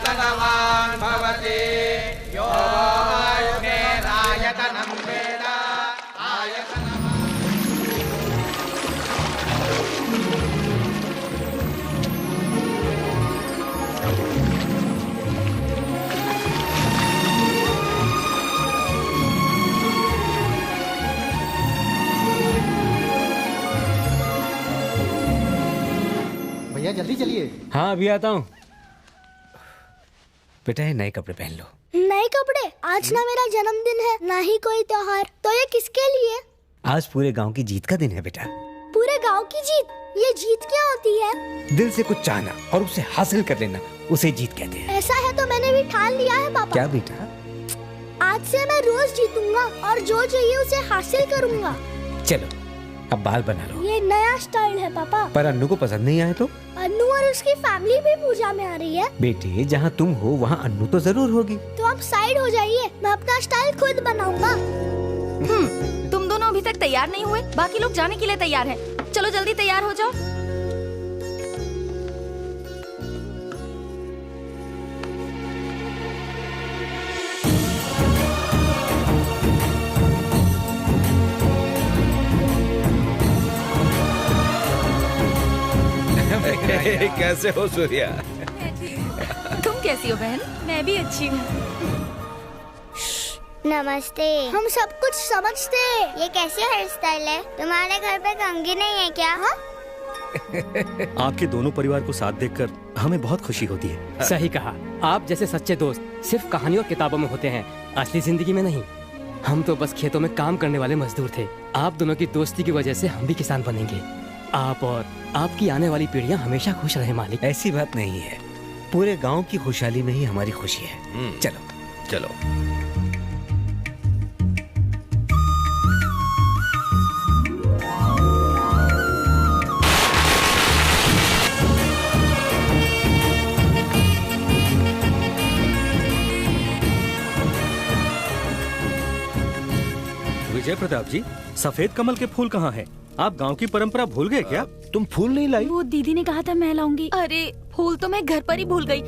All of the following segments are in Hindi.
आयतनवान् भवति यो वायुर्नेरायतनं वेद आयतनवान्। भैया जल्दी चलिए। हाँ अभी आता हूँ। बेटा ये नए कपड़े पहन लो। नए कपड़े? आज ना मेरा जन्मदिन है ना ही कोई त्योहार, तो ये किसके लिए? आज पूरे गांव की जीत का दिन है बेटा। पूरे गांव की जीत? ये जीत क्या होती है? दिल से कुछ चाहना और उसे हासिल कर लेना, उसे जीत कहते हैं। ऐसा है तो मैंने भी ठान लिया है पापा। क्या बेटा? आज से मैं रोज जीतूंगा और जो चाहिए उसे हासिल करूंगा। चलो अब बाल बना लो। ये नया स्टाइल है पापा। पर अन्नू को पसंद नहीं आया तो? अन्नू और उसकी फैमिली भी पूजा में आ रही है। बेटे जहाँ तुम हो वहाँ अन्नू तो जरूर होगी। तो आप साइड हो जाइए, मैं अपना स्टाइल खुद बनाऊंगा। तुम दोनों अभी तक तैयार नहीं हुए, बाकी लोग जाने के लिए तैयार हैं। चलो जल्दी तैयार हो जाओ। कैसे हो सूर्या? तुम कैसी हो बहन? मैं भी अच्छी हूँ। नमस्ते। हम सब कुछ समझते। ये कैसे हेयर स्टाइल है? तुम्हारे घर पे कंघी नहीं है क्या? हा? आपके दोनों परिवार को साथ देखकर हमें बहुत खुशी होती है। सही कहा। आप जैसे सच्चे दोस्त सिर्फ कहानी और किताबों में होते हैं, असली जिंदगी में नहीं। हम तो बस खेतों में काम करने वाले मजदूर थे। आप दोनों की दोस्ती की वजह से हम भी किसान बनेंगे। आप और आपकी आने वाली पीढ़ियां हमेशा खुश रहे मालिक। ऐसी बात नहीं है, पूरे गांव की खुशहाली में ही हमारी खुशी है। चलो चलो। विजय प्रताप जी, सफेद कमल के फूल कहाँ हैं? आप गांव की परंपरा भूल गए क्या? तुम फूल नहीं लाई? वो दीदी ने कहा था मैं लाऊंगी। अरे फूल तो मैं घर पर ही भूल गई।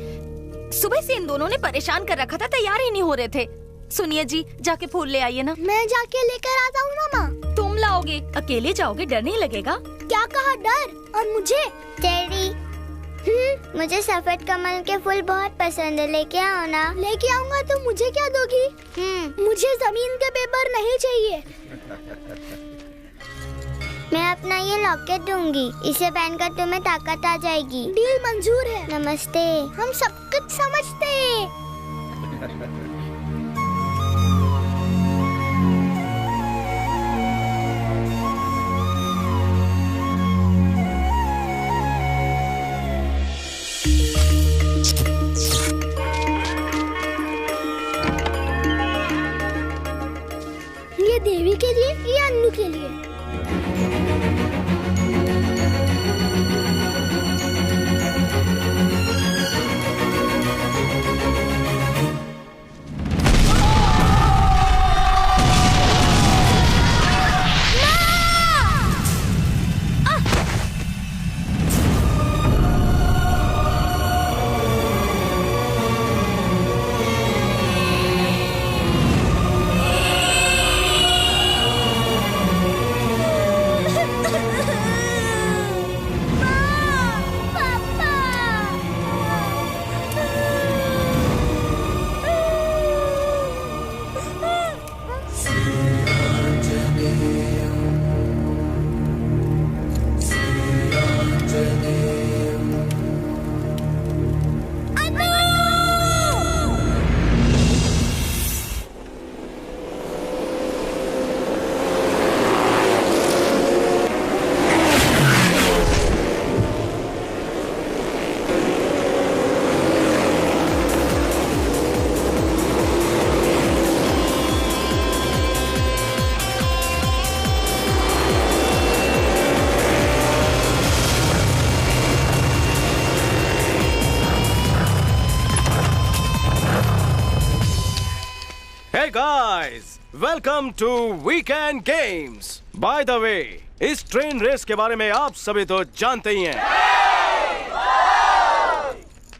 सुबह से इन दोनों ने परेशान कर रखा था, तैयार ही नहीं हो रहे थे। सुनिए जी, जाके फूल ले आइए ना। मैं जाके लेकर आता हूँ ना माँ। तुम लाओगे? अकेले जाओगे? डर नहीं लगेगा? क्या कहा डर? और मुझे? तेरी मुझे सफेद कमल के फूल बहुत पसंद है, लेके आओ ना। लेके आऊंगा तो मुझे क्या दोगी? मुझे जमीन के पेपर नहीं चाहिए। मैं अपना ये लॉकेट दूंगी, इसे पहनकर तुम्हें ताकत आ जाएगी। डील मंजूर है। नमस्ते। हम सब कुछ समझते हैं। ये देवी के लिए या अन्नू के लिए? Hey guys, welcome to Weekend Games. By the way, इस ट्रेन रेस के बारे में आप सभी तो जानते ही हैं।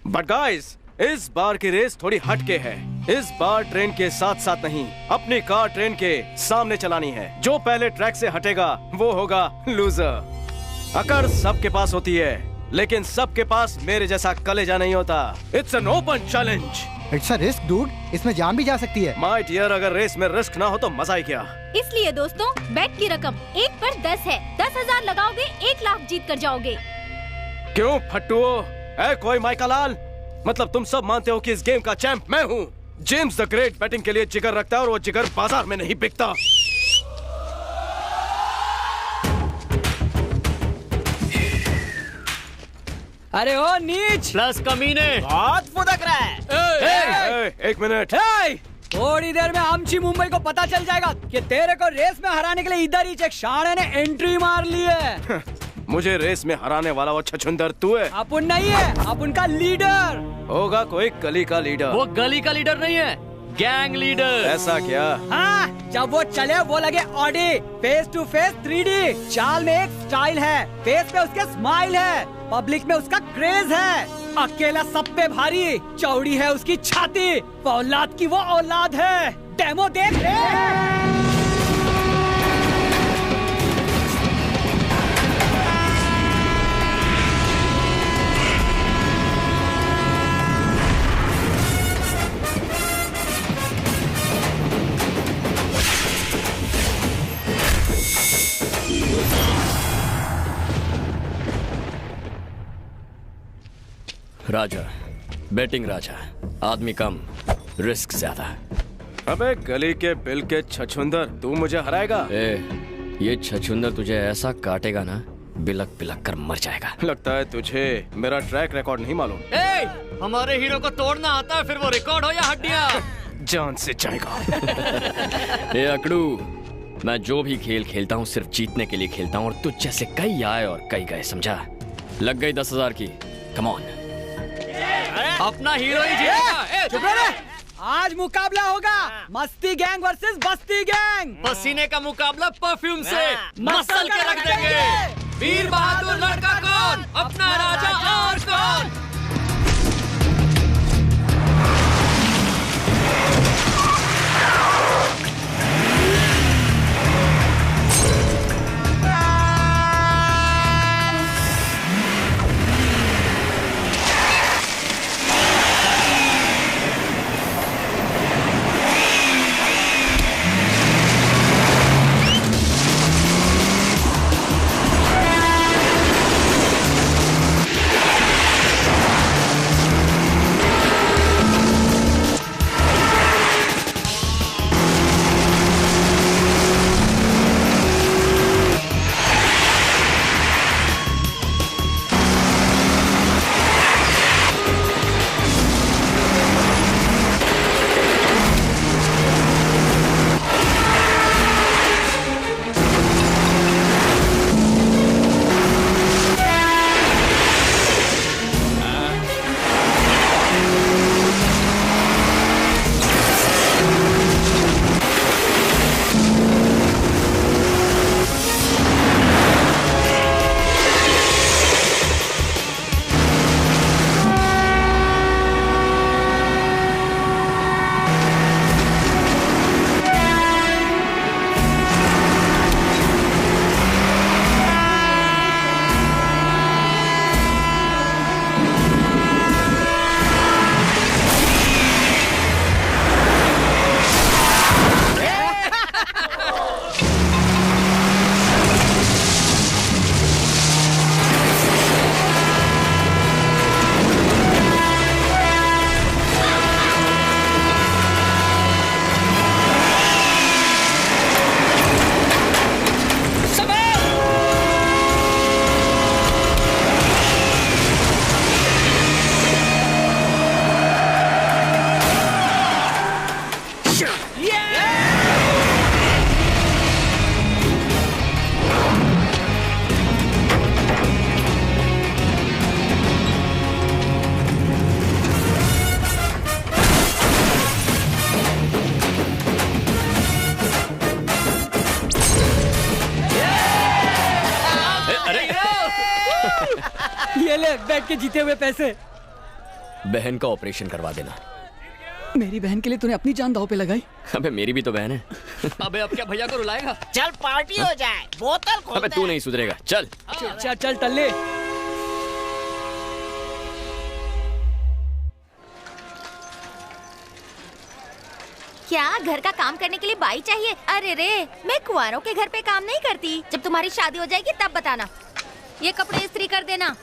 But guys, इस बार की रेस थोड़ी हटके है। इस बार ट्रेन के साथ साथ नहीं, अपनी कार ट्रेन के सामने चलानी है। जो पहले ट्रैक से हटेगा वो होगा लूजर। अकड़ सबके पास होती है, लेकिन सबके पास मेरे जैसा कलेजा नहीं होता। It's an open challenge. It's a risk dude, इसमें जान भी जा सकती है। माय डियर, अगर रेस में रिस्क ना हो तो मजा ही क्या। इसलिए दोस्तों, बेट की रकम 1 पर 10 है। 10,000 लगाओगे 1 लाख जीत कर जाओगे। क्यों फट्टुओ? ऐ कोई माइका लाल, मतलब तुम सब मानते हो कि इस गेम का चैंप मैं हूँ। जेम्स द ग्रेट बैटिंग के लिए जिगर रखता है और वो जिगर बाजार में नहीं बिकता। अरे ओ नीच प्लस कमीने बहुत फुदक रहा है। एक मिनट। थोड़ी देर में आमची मुंबई को पता चल जाएगा कि तेरे को रेस में हराने के लिए इधर ही एक शाणे ने एंट्री मार ली है। मुझे रेस में हराने वाला वो छछुंदर तू है। अपन नहीं है, अपन का लीडर होगा कोई गली का लीडर। वो गली का लीडर नहीं है, गैंग लीडर। ऐसा क्या? हाँ, जब वो चले वो लगे Audi. Face to face 3D। चाल में एक स्टाइल है, फेस पे उसके स्माइल है, पब्लिक में उसका क्रेज है। अकेला सब पे भारी, चौड़ी है उसकी छाती। औलाद की वो औलाद है। डेमो देख ले। राजा, बैटिंग राजा, आदमी कम, रिस्क ज्यादा। अबे गली के बिल के छछुंदर, तू मुझे हराएगा? ये छछुंदर तुझे ऐसा काटेगा ना, बिलक बिलक कर मर जाएगा। लगता है तुझे मेरा ट्रैक रिकॉर्ड नहीं मालूम। हमारे हीरो को तोड़ना आता है, फिर वो रिकॉर्ड हो या हड्डियां। जान से जाएगा। अकड़ू, मैं जो भी खेल खेलता हूँ सिर्फ जीतने के लिए खेलता हूँ, और तुझ जैसे कई आए और कई गए, समझा? लग गई 10,000 की। कम ऑन, अपना हीरो ही जीतेगा। चुप रह। आज मुकाबला होगा मस्ती गैंग वर्सेस बस्ती गैंग। पसीने का मुकाबला परफ्यूम से मसल के रख देंगे। वीर बहादुर लड़का कौन, अपना राजा और कौन? ये ले बैठ के जीते हुए पैसे। बहन का ऑपरेशन करवा देना। मेरी बहन के लिए तूने अपनी जान दांव पे लगाई। अबे मेरी भी तो बहन है। अबे अब क्या भैया को रुलाएगा? चल पार्टी हो जाए, बोतल खोलते अबे तू नहीं सुधरेगा, चल। चल चल टल्ले। क्या घर का काम करने के लिए बाई चाहिए? अरे रे, मैं कुंवारों के घर पे काम नहीं करती। जब तुम्हारी शादी हो जाएगी तब बताना। ये कपड़े इस्त्री कर देना।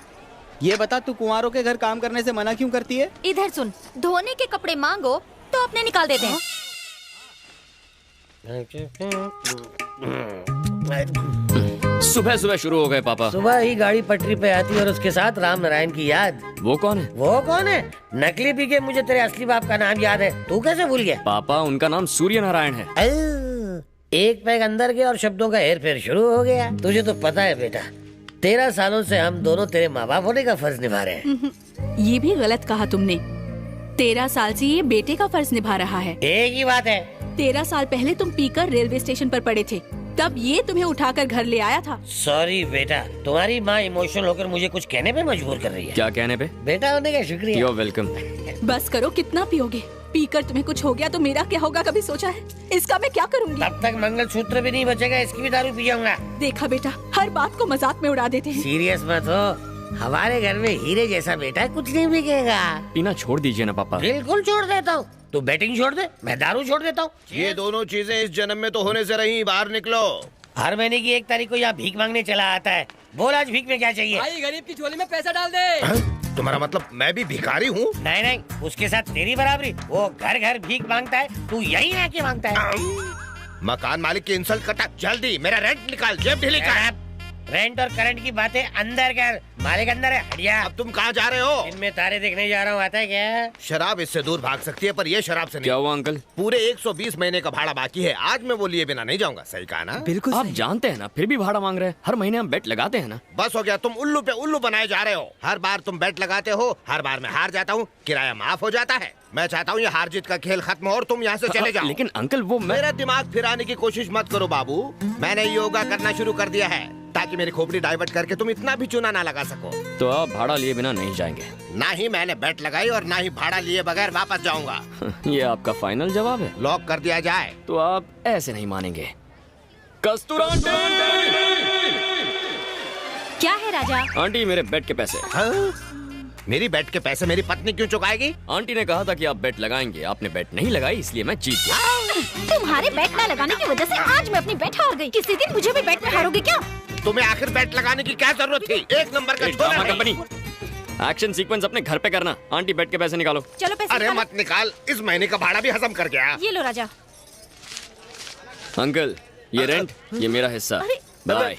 ये बता, तू कुंवारों के घर काम करने से मना क्यों करती है? इधर सुन, धोने के कपड़े मांगो तो अपने निकाल देते हैं। सुबह सुबह शुरू हो गए पापा। सुबह ही गाड़ी पटरी पे आती और उसके साथ राम नारायण की याद। वो कौन है? वो कौन है? नकली पी के मुझे तेरे असली बाप का नाम याद है, तू कैसे भूल गया? पापा उनका नाम सूर्य नारायण है। एक पैग अंदर गया और शब्दों का हेर फेर शुरू हो गया। तुझे तो पता है बेटा, 13 सालों से हम दोनों तेरे माँ बाप होने का फर्ज निभा रहे हैं। ये भी गलत कहा तुमने। 13 साल से ये बेटे का फर्ज निभा रहा है। एक ही बात है। 13 साल पहले तुम पीकर रेलवे स्टेशन पर पड़े थे, तब ये तुम्हें उठाकर घर ले आया था। सॉरी बेटा, तुम्हारी माँ इमोशनल होकर मुझे कुछ कहने पे मजबूर कर रही है। क्या कहने पे? बेटा होने का शुक्रिया। You're welcome। बस करो, कितना पियोगे? पीकर तुम्हें कुछ हो गया तो मेरा क्या होगा, कभी सोचा है? इसका मैं क्या करूँगी? तब तक मंगलसूत्र भी नहीं बचेगा, इसकी भी दारू पी जाऊंगा। देखा बेटा, हर बात को मजाक में उड़ा देते हैं। सीरियस मत हो, हमारे घर में हीरे जैसा बेटा कुछ नहीं बिकेगा। पीना छोड़ दीजिए ना पापा। बिल्कुल छोड़ देता हूँ। तू बैटिंग छोड़ दे, मैं दारू छोड़ देता हूँ। ये दोनों चीजें इस जन्म में तो होने से रही, बाहर निकलो। हर महीने की 1 तारीख को यहाँ भीख मांगने चला आता है। बोल आज भीख में क्या चाहिए? भाई गरीब की झोली में पैसा डाल दे। तुम्हारा मतलब मैं भी भिखारी हूँ? नहीं नहीं, उसके साथ तेरी बराबरी। वो घर घर भीख मांगता है, तू यहीं आके मांगता है। मकान मालिक की इंसल्ट करता, जल्दी मेरा रेंट निकाल, जेब ढीली कर। रेंट और करंट की बातें अंदर कर, मालिक अंदर है, हटिया। अब तुम कहाँ जा रहे हो? इनमें तारे देखने जा रहा हूँ, आता है क्या? शराब इससे दूर भाग सकती है, पर ये शराब से नहीं। क्या हुआ अंकल? पूरे 120 महीने का भाड़ा बाकी है, आज मैं वो लिए बिना नहीं जाऊंगा। सही कहा ना? बिल्कुल आप जानते हैं ना, फिर भी भाड़ा मांग रहे हैं। हर महीने हम बेट लगाते हैं ना। बस हो गया, तुम उल्लू पे उल्लू बनाए जा रहे हो। हर बार तुम बेट लगाते हो, हर बार मैं हार जाता हूँ, किराया माफ हो जाता है। मैं चाहता हूँ ये हार जीत का खेल खत्म हो और तुम यहाँ से चले जाओ। लेकिन अंकल वो मेरा दिमाग फिराने की कोशिश मत करो बाबू। मैंने योगा करना शुरू कर दिया है ताकि मेरी खोपड़ी डाइवर्ट करके तुम इतना भी चूना ना लगा सको। तो आप भाड़ा लिए बिना नहीं जाएंगे? ना ही मैंने बेट लगाई और ना ही भाड़ा लिए बगैर वापस जाऊंगा। ये आपका फाइनल जवाब है? लॉक कर दिया जाए। तो आप ऐसे नहीं मानेंगे। कस्तूरा क्या है राजा? आंटी मेरे बेट के पैसे। मेरी बेट के पैसे मेरी पत्नी क्यों चुकाएगी? आंटी ने कहा था कि आप बेट लगाएंगे, आपने बेट नहीं लगाई, इसलिए मैं जीत गया। तुम्हारे बेट न लगाने की वजह से आज मैं अपनी बेट हार गई। किसी दिन मुझे भी बेट में हारोगे क्या? तुम्हें आखिर बेट लगाने की क्या जरूरत थी? 1 नंबर का ड्रामा कंपनी। एक्शन सीक्वेंस अपने घर पे करना। आंटी बेट के पैसे निकालो। चलो पैसे अरे मत निकाल, इस महीने का भाड़ा भी हजम कर गया। ये लो राजा। अंकल ये रेंट, ये मेरा हिस्सा। बाय।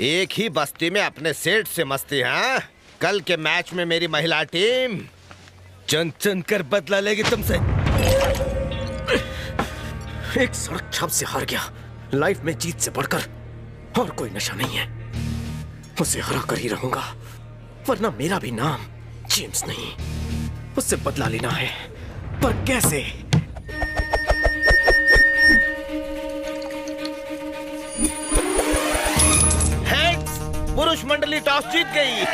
एक ही बस्ती में अपने सेठ से मस्ती। हाँ, कल के मैच में मेरी महिला टीम चुन चुन कर बदला लेगी तुमसे। एक सड़क छाप से हार गया। लाइफ में जीत से बढ़कर और कोई नशा नहीं है। उसे हरा कर ही रहूंगा, वरना मेरा भी नाम जेम्स नहीं। उससे बदला लेना है, पर कैसे? पुरुष मंडली टॉस जीत गई।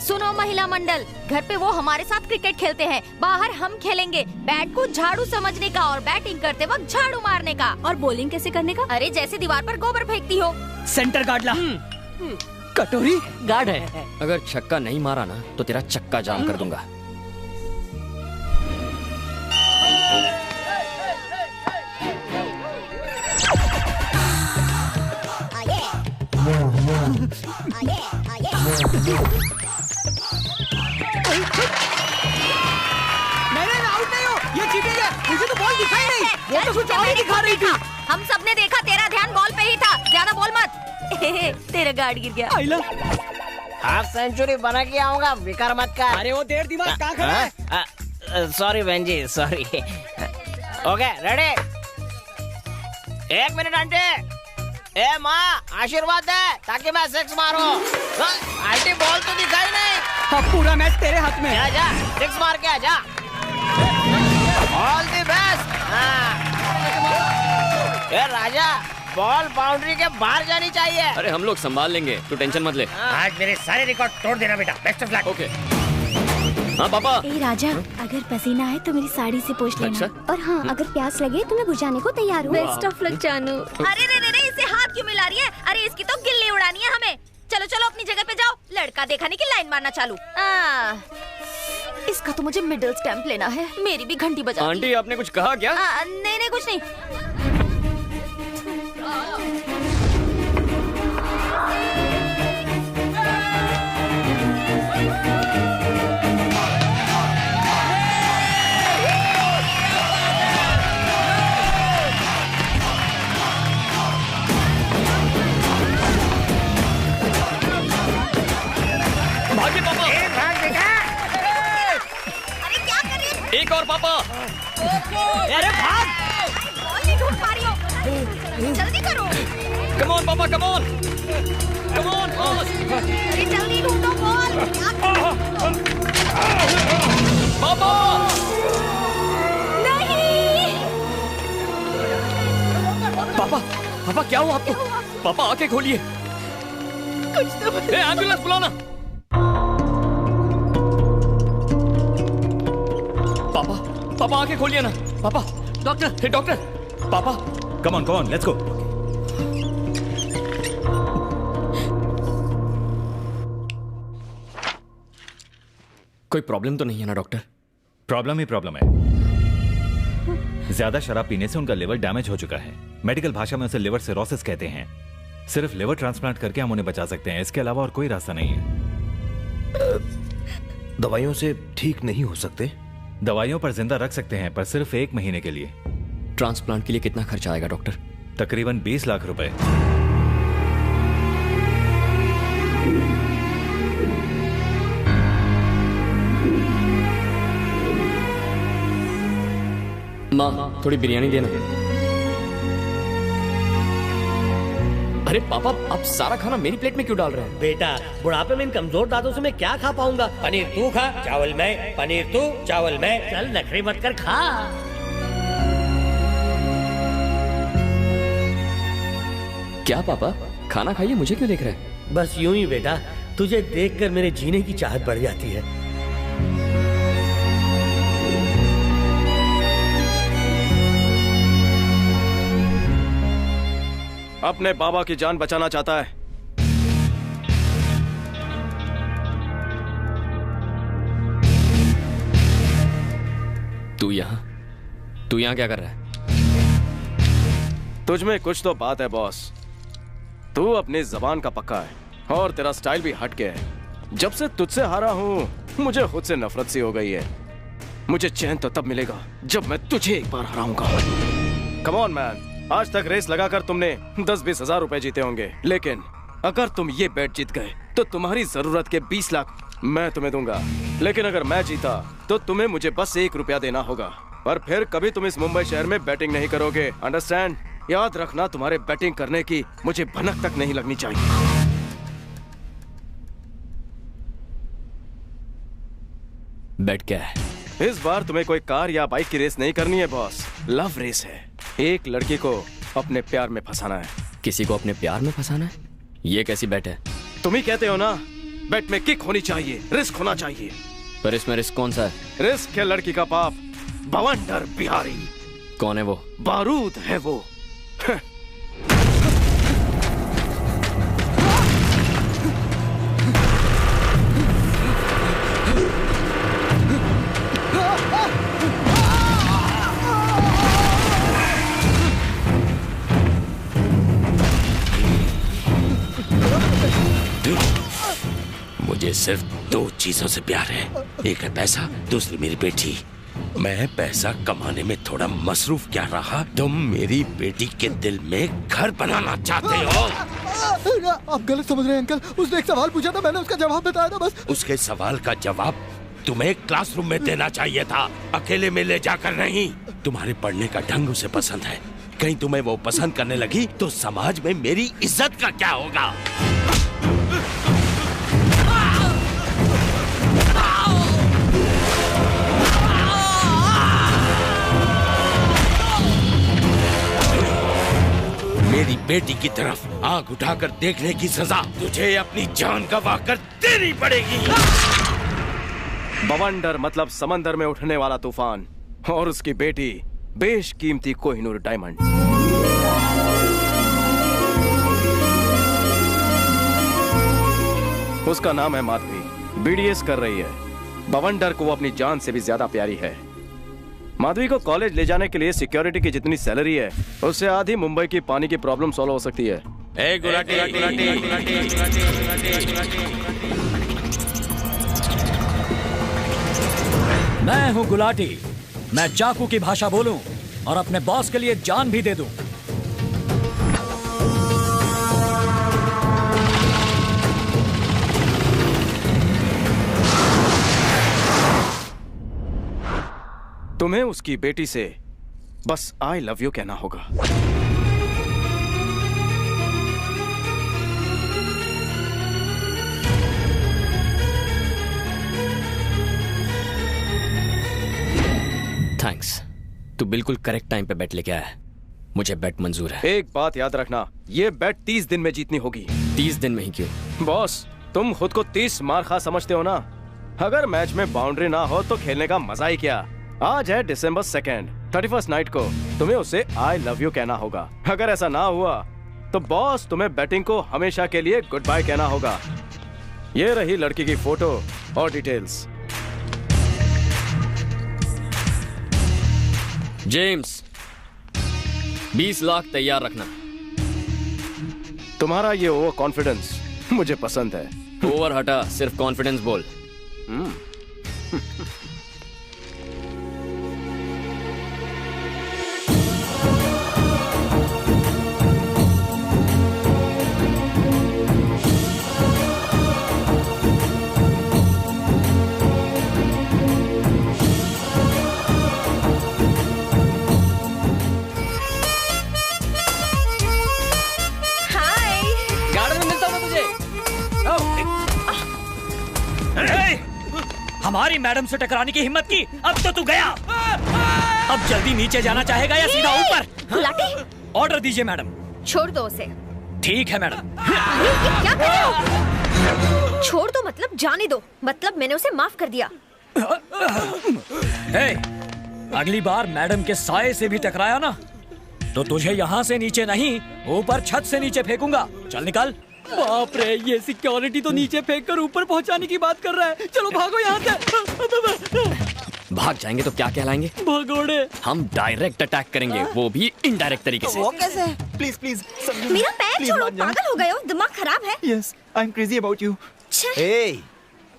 सुनो महिला मंडल, घर पे वो हमारे साथ क्रिकेट खेलते हैं, बाहर हम खेलेंगे। बैट को झाड़ू समझने का और बैटिंग करते वक्त झाड़ू मारने का। और बॉलिंग कैसे करने का? अरे जैसे दीवार पर गोबर फेंकती हो। सेंटर गार्ड ला। कटोरी गार्ड है। अगर छक्का नहीं मारा ना तो तेरा चक्का जाम कर दूंगा। नहीं आउट नहीं हो, ये चीटिंग है। मुझे तो बॉल दिखाई नहीं, वो तो कुछ और ही दिखा रही थी। हम सबने देखा, तेरा ध्यान बॉल पे ही था। ज्यादा बॉल मत। तेरा गार्ड गिर गया। हाफ सेंचुरी बना के आऊंगा, बेकार मत कर। अरे वो देर दिमाग कहाँ खड़ा है? सॉरी बहन जी, sorry. Okay ready? 1 minute aunty. ए माँ आशीर्वाद दे ताकि मैं 6 मारूं। आंटी बॉल तो दिखाई नहीं। अब पूरा मैच तेरे हाथ में। जा 6 मार के आजा। All the best. A Raja, ball boundary के बाहर जानी चाहिए। अरे हम लोग संभाल लेंगे, तू टेंशन मत ले। आज मेरे सारे रिकॉर्ड तोड़ देना बेटा। Best of luck. ओके। हाँ पापा। ए राजा, अगर पसीना आए तो मेरी साड़ी से पोंछ लेना। अच्छा? और हाँ, अगर प्यास लगे तो मैं बुझाने को तैयार हूँ। बेस्ट ऑफ लक जानू। अरे रे, इसे हाथ क्यों मिला रही है? अरे इसकी तो गिल्ली उड़ानी है हमें। चलो चलो अपनी जगह पे जाओ, लड़का दिखाने की लाइन मारना चालू। इसका तो मुझे मिडिल स्टैम्प लेना है। मेरी भी घंटी बजा। आंटी आपने कुछ कहा क्या? नहीं कुछ नहीं। भागे पापा। अरे क्या कर रही है? एक और पापा। अरे भाग। बॉल नहीं ढूंढ पा रही हो। जल्दी करो। कम ऑन पापा, come on. Come on boss. अरे जल्दी ढूंढो बॉल। पापा। नहीं। पापा, पापा क्या हुआ आपको? पापा आंखें खोलिए। कुछ तो एम्बुलेंस बुलाना। पापा, पापा आंखें खोलिए ना। पापा, डॉक्टर, डॉक्टर। पापा, कम ऑन, लेट्स गो। कोई प्रॉब्लम तो नहीं है ना डॉक्टर? प्रॉब्लम ही प्रॉब्लम है। ज्यादा शराब पीने से उनका लिवर डैमेज हो चुका है। मेडिकल भाषा में उसे लिवर सिरोसिस कहते हैं। सिर्फ लिवर ट्रांसप्लांट करके हम उन्हें बचा सकते हैं, इसके अलावा और कोई रास्ता नहीं है। दवाइयों से ठीक नहीं हो सकते? दवाइयों पर जिंदा रख सकते हैं, पर सिर्फ 1 महीने के लिए। ट्रांसप्लांट के लिए कितना खर्चा आएगा डॉक्टर? तकरीबन 20 लाख रुपए। माँ, थोड़ी बिरयानी देना। अरे पापा, आप सारा खाना मेरी प्लेट में क्यों डाल रहे हैं? बेटा, बुढ़ापे में इन कमजोर दांतों से मैं क्या खा पाऊंगा? पनीर तू खा, चावल मैं। पनीर तू, चावल मैं। चल नखरे मत कर, खा। क्या पापा, खाना खाइए, मुझे क्यों देख रहे हैं? बस यूं ही बेटा, तुझे देखकर मेरे जीने की चाहत बढ़ जाती है। अपने बाबा की जान बचाना चाहता है। तू यहाँ क्या कर रहा है? तुझमें कुछ तो बात है बॉस। तू अपनी जबान का पक्का है और तेरा स्टाइल भी हटके है। जब से तुझसे हारा हूँ, मुझे खुद से नफरत सी हो गई है। मुझे चैन तो तब मिलेगा जब मैं तुझे एक बार हराऊंगा। कम ऑन मैन, आज तक रेस लगाकर तुमने 10-20 हजार रुपए जीते होंगे, लेकिन अगर तुम ये बेट जीत गए तो तुम्हारी जरूरत के 20 लाख मैं तुम्हें दूंगा। लेकिन अगर मैं जीता तो तुम्हें मुझे बस 1 रुपया देना होगा। और फिर कभी तुम इस मुंबई शहर में बैटिंग नहीं करोगे, अंडरस्टैंड? याद रखना, तुम्हारे बैटिंग करने की मुझे भनक तक नहीं लगनी चाहिए। बैट क्या है? इस बार तुम्हें कोई कार या बाइक की रेस नहीं करनी है बॉस, लव रेस है। एक लड़की को अपने प्यार में फंसाना है। किसी को अपने प्यार में फंसाना है? ये कैसी बैट है? तुम ही कहते हो ना, बैट में किक होनी चाहिए, रिस्क होना चाहिए। पर इसमें रिस्क कौन सा है? रिस्क है लड़की का बाप, बवंडर बिहारी। कौन है वो? बारूद है वो। मुझे सिर्फ 2 चीजों से प्यार है, एक है पैसा, दूसरी मेरी बेटी। मैं पैसा कमाने में थोड़ा मसरूफ क्या रहा, तुम मेरी बेटी के दिल में घर बनाना चाहते हो। आप गलत समझ रहे हैं अंकल, उसने एक सवाल पूछा था, मैंने उसका जवाब बताया था बस। उसके सवाल का जवाब तुम्हें क्लासरूम में देना चाहिए था, अकेले में ले जाकर नहीं। तुम्हारे पढ़ने का ढंग उसे पसंद है, कहीं तुम्हें वो पसंद करने लगी तो समाज में मेरी इज्जत का क्या होगा? मेरी बेटी की तरफ आंख उठाकर देखने की सजा तुझे अपनी जान गंवा कर देनी पड़ेगी। बवंडर मतलब समंदर में उठने वाला तूफान, और उसकी बेटी बेशकीमती कोहिनूर डायमंड। उसका नाम है माधवी, बीडीएस कर रही है। बवंडर को वो अपनी जान से भी ज्यादा प्यारी है। माधवी को कॉलेज ले जाने के लिए सिक्योरिटी की जितनी सैलरी है उससे आधी मुंबई की पानी की प्रॉब्लम सॉल्व हो सकती है। मैं हूँ गुलाटी। मैं चाकू की भाषा बोलूं और अपने बॉस के लिए जान भी दे दूं। तुम्हें उसकी बेटी से बस आई लव यू कहना होगा। थैंक्स, तू बिल्कुल करेक्ट टाइम पे बेट लेके आया है। मुझे बेट मंजूर है। एक बात याद रखना, ये बेट 30 दिन में जीतनी होगी। 30 दिन में ही क्यों? बॉस, तुम खुद को 30 मार खा समझते हो ना। अगर मैच में बाउंड्री ना हो तो खेलने का मजा ही क्या। आज है December 2nd, 31st नाइट को तुम्हें उसे आई लव यू कहना होगा। अगर ऐसा ना हुआ तो बॉस तुम्हें बैटिंग को हमेशा के लिए गुड बाय कहना होगा। ये रही लड़की की फोटो और डिटेल्स। जेम्स, 20 लाख तैयार रखना। तुम्हारा ये ओवर कॉन्फिडेंस मुझे पसंद है। ओवर हटा, सिर्फ कॉन्फिडेंस बोल। हमारी मैडम से टकराने की हिम्मत की, अब तो तू गया। अब जल्दी नीचे जाना चाहेगा या सीधा ऊपर? गुलाटी, ऑर्डर दीजिए मैडम। छोड़ दो उसे। ठीक है मैडम। क्या कर रहे हो? छोड़ दो मतलब जाने दो, मतलब मैंने उसे माफ कर दिया। हे, अगली बार मैडम के साये से भी टकराया ना तो तुझे यहाँ से नीचे नहीं, ऊपर छत से नीचे फेंकूंगा। चल निकल। बाप रे, ये सिक्योरिटी तो नीचे फेंक कर ऊपर पहुंचाने की बात कर रहा है। चलो भागो यहाँ से। भाग जाएंगे तो क्या कहलाएंगे? भगोड़े। हम डायरेक्ट अटैक करेंगे, वो भी इनडायरेक्ट तरीके से। वो कैसे? प्लीज प्लीज मेरा पैर छोड़ो, पागल हो गए हो, दिमाग खराब है। Yes, I am crazy about you. ए,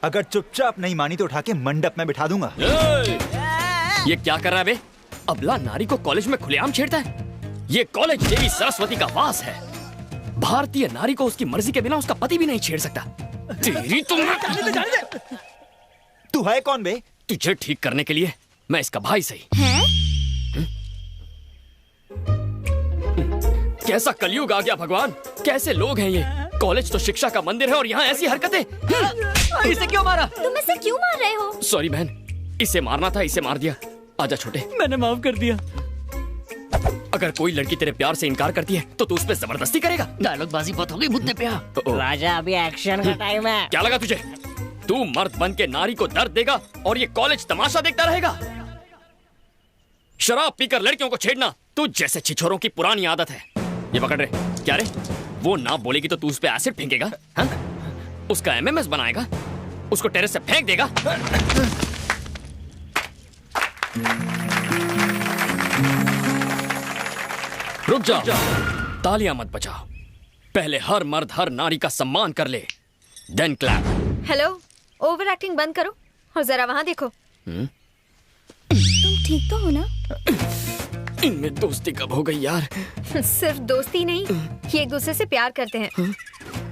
अगर चुपचाप नहीं मानी तो उठा के मंडप में बिठा दूंगा। ये क्या कर रहा है बे? अबला नारी को कॉलेज में खुलेआम छेड़ता है। ये कॉलेज देवी सरस्वती का वास है। भारतीय नारी को उसकी मर्जी के बिना उसका पति भी नहीं छेड़ सकता। तेरी तू है कौन बे? तुझे ठीक करने के लिए मैं इसका भाई सही। कैसा कलयुग आ गया भगवान, कैसे लोग हैं ये। कॉलेज तो शिक्षा का मंदिर है और यहाँ ऐसी हरकतें। इसे क्यों मारा? तुम इसे क्यों मार रहे हो? सॉरी बहन, इसे मारना था, इसे मार दिया। आजा छोटे। मैंने माफ कर दिया। अगर कोई लड़की तेरे प्यार से इनकार करती है तो तू उस पे जबरदस्ती करेगा। डायलॉग बाजी बहुत हो गई मुझे प्यार। राजा, अभी एक्शन का टाइम है। क्या लगा तुझे? तू मर्द बन के नारी को दर्द देगा और ये कॉलेज तमाशा देखता रहेगा? शराब पीकर लड़कियों को छेड़ना तू जैसे छिछोरों की पुरानी आदत है। ये पकड़ रे। क्या रे? वो ना बोलेगी तो तू उस पे एसिड फेंकेगा? हाँ? उसका एमएमएस बनाएगा? उसको टेरेस से फेंक देगा? रुक जाओ, तालियां मत बजाओ। पहले हर मर्द हर नारी का सम्मान कर ले, then clap. Hello, over acting बंद करो और जरा वहाँ देखो। तुम ठीक तो हो ना? इनमें दोस्ती कब हो गई यार? सिर्फ दोस्ती नहीं, ये एक दूसरे से प्यार करते हैं।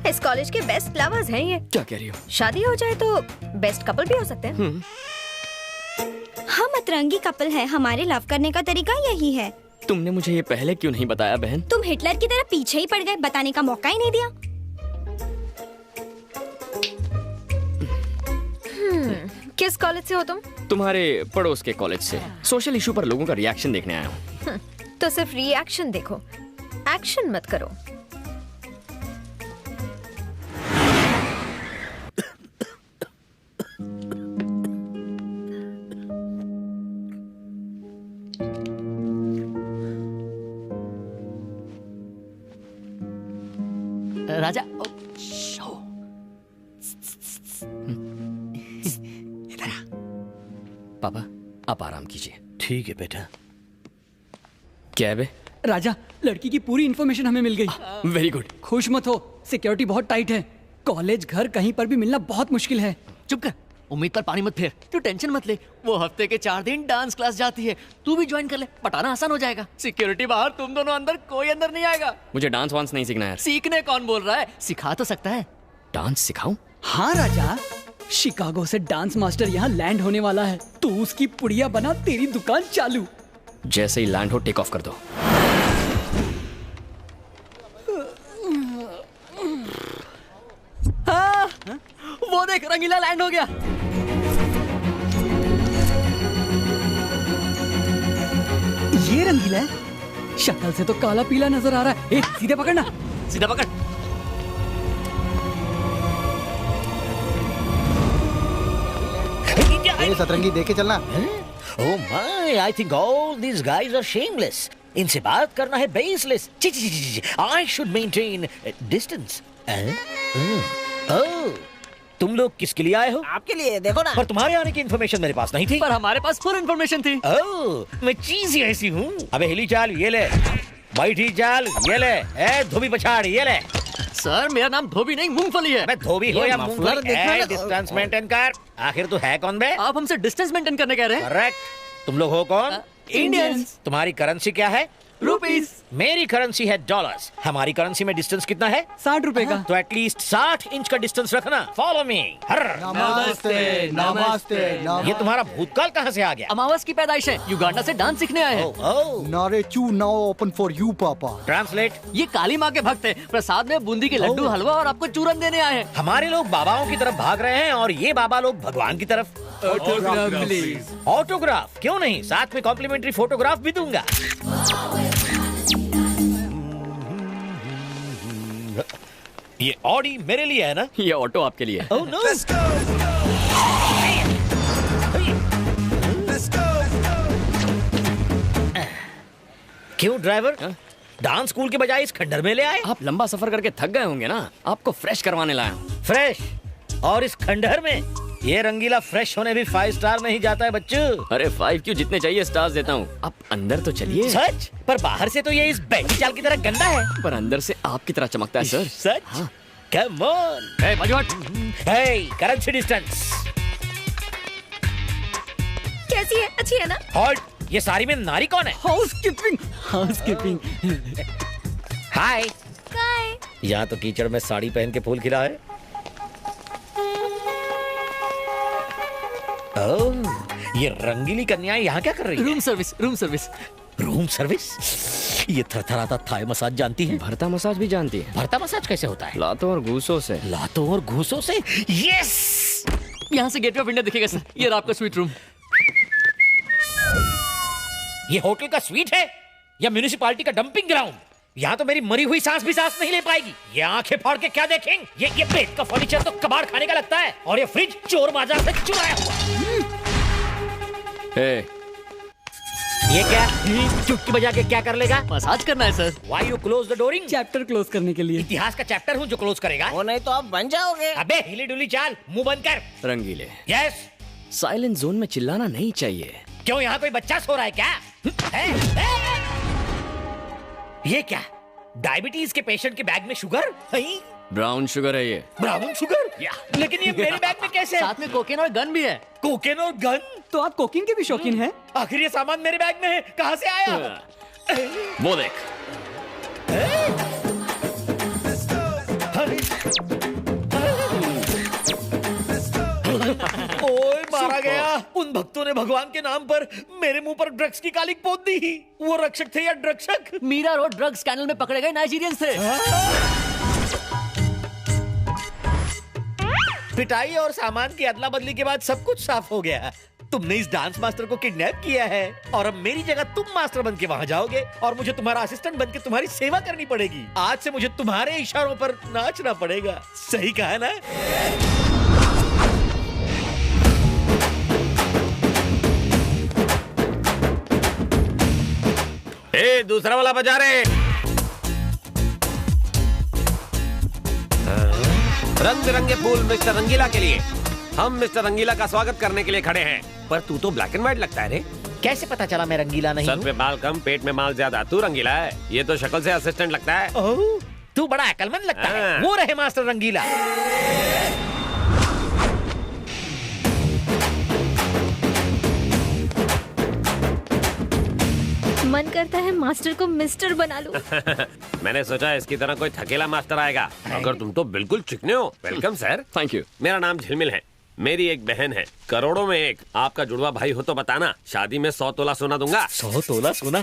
इस कॉलेज के बेस्ट लवर्स हैं ये। क्या कह रही हो? शादी हो जाए तो बेस्ट कपल भी हो सकते हैं। हम अतरंगी कपल हैं, हमारे लव करने का तरीका यही है। तुमने मुझे ये पहले क्यों नहीं बताया बहन? तुम हिटलर की तरह पीछे ही पड़ गए, बताने का मौका ही नहीं दिया। किस कॉलेज से हो तुम? तुम्हारे पड़ोस के कॉलेज से। सोशल इशू पर लोगों का रिएक्शन देखने आया हूँ। तो सिर्फ रिएक्शन देखो, एक्शन मत करो। राजा पापा आप आराम कीजिए। ठीक है बेटा। क्या है बे? राजा, लड़की की पूरी इन्फॉर्मेशन हमें मिल गई। Very good. खुश मत हो, सिक्योरिटी बहुत टाइट है। कॉलेज घर कहीं पर भी मिलना बहुत मुश्किल है। चुप कर, उम्मीद पर पानी मत फेर। तू टेंशन मत ले, वो हफ्ते के 4 दिन डांस क्लास जाती है, तू भी ज्वाइन कर ले, पटाना आसान हो जाएगा। सिक्योरिटी बाहर, तुम दोनों अंदर, कोई अंदर नहीं आएगा। मुझे डांस वांस नहीं सीखना है। सीखने कौन बोल रहा है, सिखा तो सकता है। डांस सिखाऊं? हाँ राजा, शिकागो से डांस मास्टर यहाँ लैंड होने वाला है, तू उसकी पुड़िया बना, तेरी दुकान चालू। जैसे ही लैंड हो टेक ऑफ कर दो। हाँ, वो देख रंगीला लैंड हो गया। ये रंगीला है? शक्ल से तो काला पीला नजर आ रहा है। सीधे पकड़ना। सीधा पकड़। सतरंगी देखे चलना। Oh my, I think all these guys are shameless. इनसे बात करना है baseless. I should maintain distance. Oh, तुम लोग किसके लिए आए हो? आपके लिए, देखो ना। पर तुम्हारे आने की इन्फॉर्मेशन मेरे पास नहीं थी। पर हमारे पास फुल इन्फॉर्मेशन थी। ओह, मैं चीज ही ऐसी हूँ। अबे हिली चाल, ये ले। बैठी चाल, ये ले। धोबी पछाड़, ये ले। सर, मेरा नाम धोबी नहीं, मूंगफली है। मैं धोबी हो या मूंगफली, डिस्टेंस मेंटेन कर। आखिर तू है कौन बे? आप हमसे डिस्टेंस मेंटेन करने कह रहे हैं। करेक्ट। तुम लोग हो कौन? इंडियंस। तुम्हारी करेंसी क्या है? रुपीस। मेरी करेंसी है डॉलर्स। हमारी करेंसी में डिस्टेंस कितना है? 60 रुपए का। तो एटलीस्ट 60 इंच का डिस्टेंस रखना। Follow me. नमस्ते नमस्ते। ये तुम्हारा भूतकाल कहाँ से आ गया? अमावस की पैदाइश है, युगांडा से डांस सीखने आए हैं। नारेचू नाउ ओपन फॉर यू पापा। ट्रांसलेट। ये काली माँ के भक्त हैं, प्रसाद में बूंदी के लड्डू, हलवा और आपको चूरन देने आए हैं। हमारे लोग बाबाओं की तरफ भाग रहे हैं और ये बाबा लोग भगवान की तरफ। Autograph please. ऑटोग्राफ क्यों नहीं, साथ में कॉम्प्लीमेंट्री फोटोग्राफ भी दूंगा। ये ऑडी मेरे लिए है ना? ये ऑटो आपके लिए है। Oh, no. Let's go. क्यों ड्राइवर, डांस स्कूल के बजाय इस खंडर में ले आए? आप लंबा सफर करके थक गए होंगे ना, आपको फ्रेश करवाने लाया। फ्रेश? और इस खंडर में? ये रंगीला फ्रेश होने भी 5 स्टार नहीं जाता है बच्चों। अरे 5 क्यों, जितने चाहिए स्टार्स देता हूँ। आप अंदर तो चलिए। सच? पर बाहर से तो ये इस बैठी चाल की तरह गंदा है, पर अंदर से आपकी तरह चमकता है सर। सच? हाँ। Come on. Hey, currency distance. कैसी है, अच्छी है ना? Halt. ये सारी में नारी कौन है? हाउसकीपिंग। हाउसकीपिंग। हाय। हाय। यहाँ तो कीचड़ में साड़ी पहन के फूल खिला है। ओह, ये रंगीली कन्याएं यहाँ क्या कर रही है? Room service, room service. Room service? ये थरथराता थाई मसाज जानती है? भरता मसाज भी जानती है। भरता मसाज कैसे होता है? लातों और घूसों से। लातों और घूसों से? यस। यहाँ से गेटवे ऑफ इंडिया दिखेगा सर। ये रहा आपका स्वीट रूम। ये होटल का स्वीट है या म्युनिसिपैलिटी का डंपिंग ग्राउंड? यहाँ तो मेरी मरी हुई सांस भी सांस नहीं ले पाएगी। ये आंखें फाड़ के क्या देखेंगे? ये पेट का फर्नीचर तो कबाड़ खाने का लगता है, और ये फ्रिज चोर बाजार से चुराया हुआ। ये क्या? चुटकी बजा के क्या कर लेगा? मसाज करना है sir. Why you close the dooring? Chapter close करने के लिए। इतिहास का चैप्टर हूँ जो क्लोज करेगा। वो नहीं तो आप बन जाओगे। अबे हिली डुली चाल, मुंह बंद कर। रंगीले। यस। साइलेंट जोन में चिल्लाना नहीं चाहिए। क्यों, यहाँ कोई बच्चा सो रहा है क्या? ये क्या? डायबिटीज के पेशेंट के बैग में शुगर? ब्राउन शुगर है ये। Brown sugar? लेकिन ये मेरे बैग में कैसे? साथ में कोकेन और गन भी है। कोकेन और गन? तो आप कोकिंग के भी शौकीन हैं? आखिर ये सामान मेरे बैग में है, कहाँ से आया? वो देख। ओए मारा गया। उन भक्तों ने भगवान के नाम पर मेरे मुंह पर ड्रग्स की कालिक पोत दी। वो रक्षक थे या ड्रग्सक? मीरा रोड ड्रग्स स्कैंडल में पकड़े गए नाइजीरियंस थे। पिटाई और सामान की अदला बदली के बाद सब कुछ साफ हो गया। तुमने इस डांस मास्टर को किडनैप किया है और अब मेरी जगह तुम मास्टर बन के वहाँ जाओगे और मुझे तुम्हारा असिस्टेंट बन के तुम्हारी सेवा करनी पड़ेगी। आज से मुझे तुम्हारे इशारों पर नाचना पड़ेगा। सही कहा ना? ए, दूसरा वाला बजा रहे। रंग बिरंगे फूल मिस्टर रंगीला के लिए। हम मिस्टर रंगीला का स्वागत करने के लिए खड़े हैं। पर तू तो ब्लैक एंड व्हाइट लगता है रे। कैसे पता चला मैं रंगीला नहीं? सर पे बाल कम, पेट में माल ज्यादा। तू रंगीला है, ये तो शक्ल से असिस्टेंट लगता है। ओह, तू बड़ा अकलमंद लगता है। वो रहे मास्टर रंगीला। मन करता है मास्टर को मिस्टर बना लूं। मैंने सोचा इसकी तरह कोई थकेला मास्टर आएगा, अगर तुम तो बिल्कुल चिकने हो। Welcome sir. Thank you. मेरा नाम झिलमिल है। मेरी एक बहन है, करोड़ों में एक। आपका जुड़वा भाई हो तो बताना, शादी में 100 तोला सोना दूंगा। 100 तोला सोना?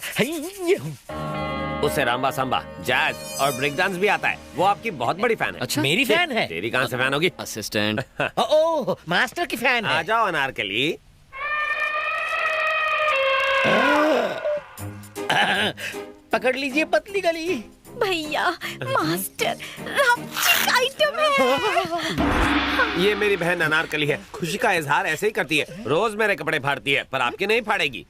उसे रामबा सांबा, जैज और ब्रेक डांस भी आता है। वो आपकी बहुत बड़ी फैन है। अच्छा, मेरी फैन है? तेरी कहाँ से फैन होगी? असिस्टेंट। ओह, मास्टर की फैन है। आ जाओ अनारकली। पकड़ लीजिए पतली गली। भैया, मास्टर आइटम है। ये मेरी बहन अनारकली है। खुशी का इजहार ऐसे ही करती है, रोज मेरे कपड़े फाड़ती है, पर आपके नहीं फाड़ेगी।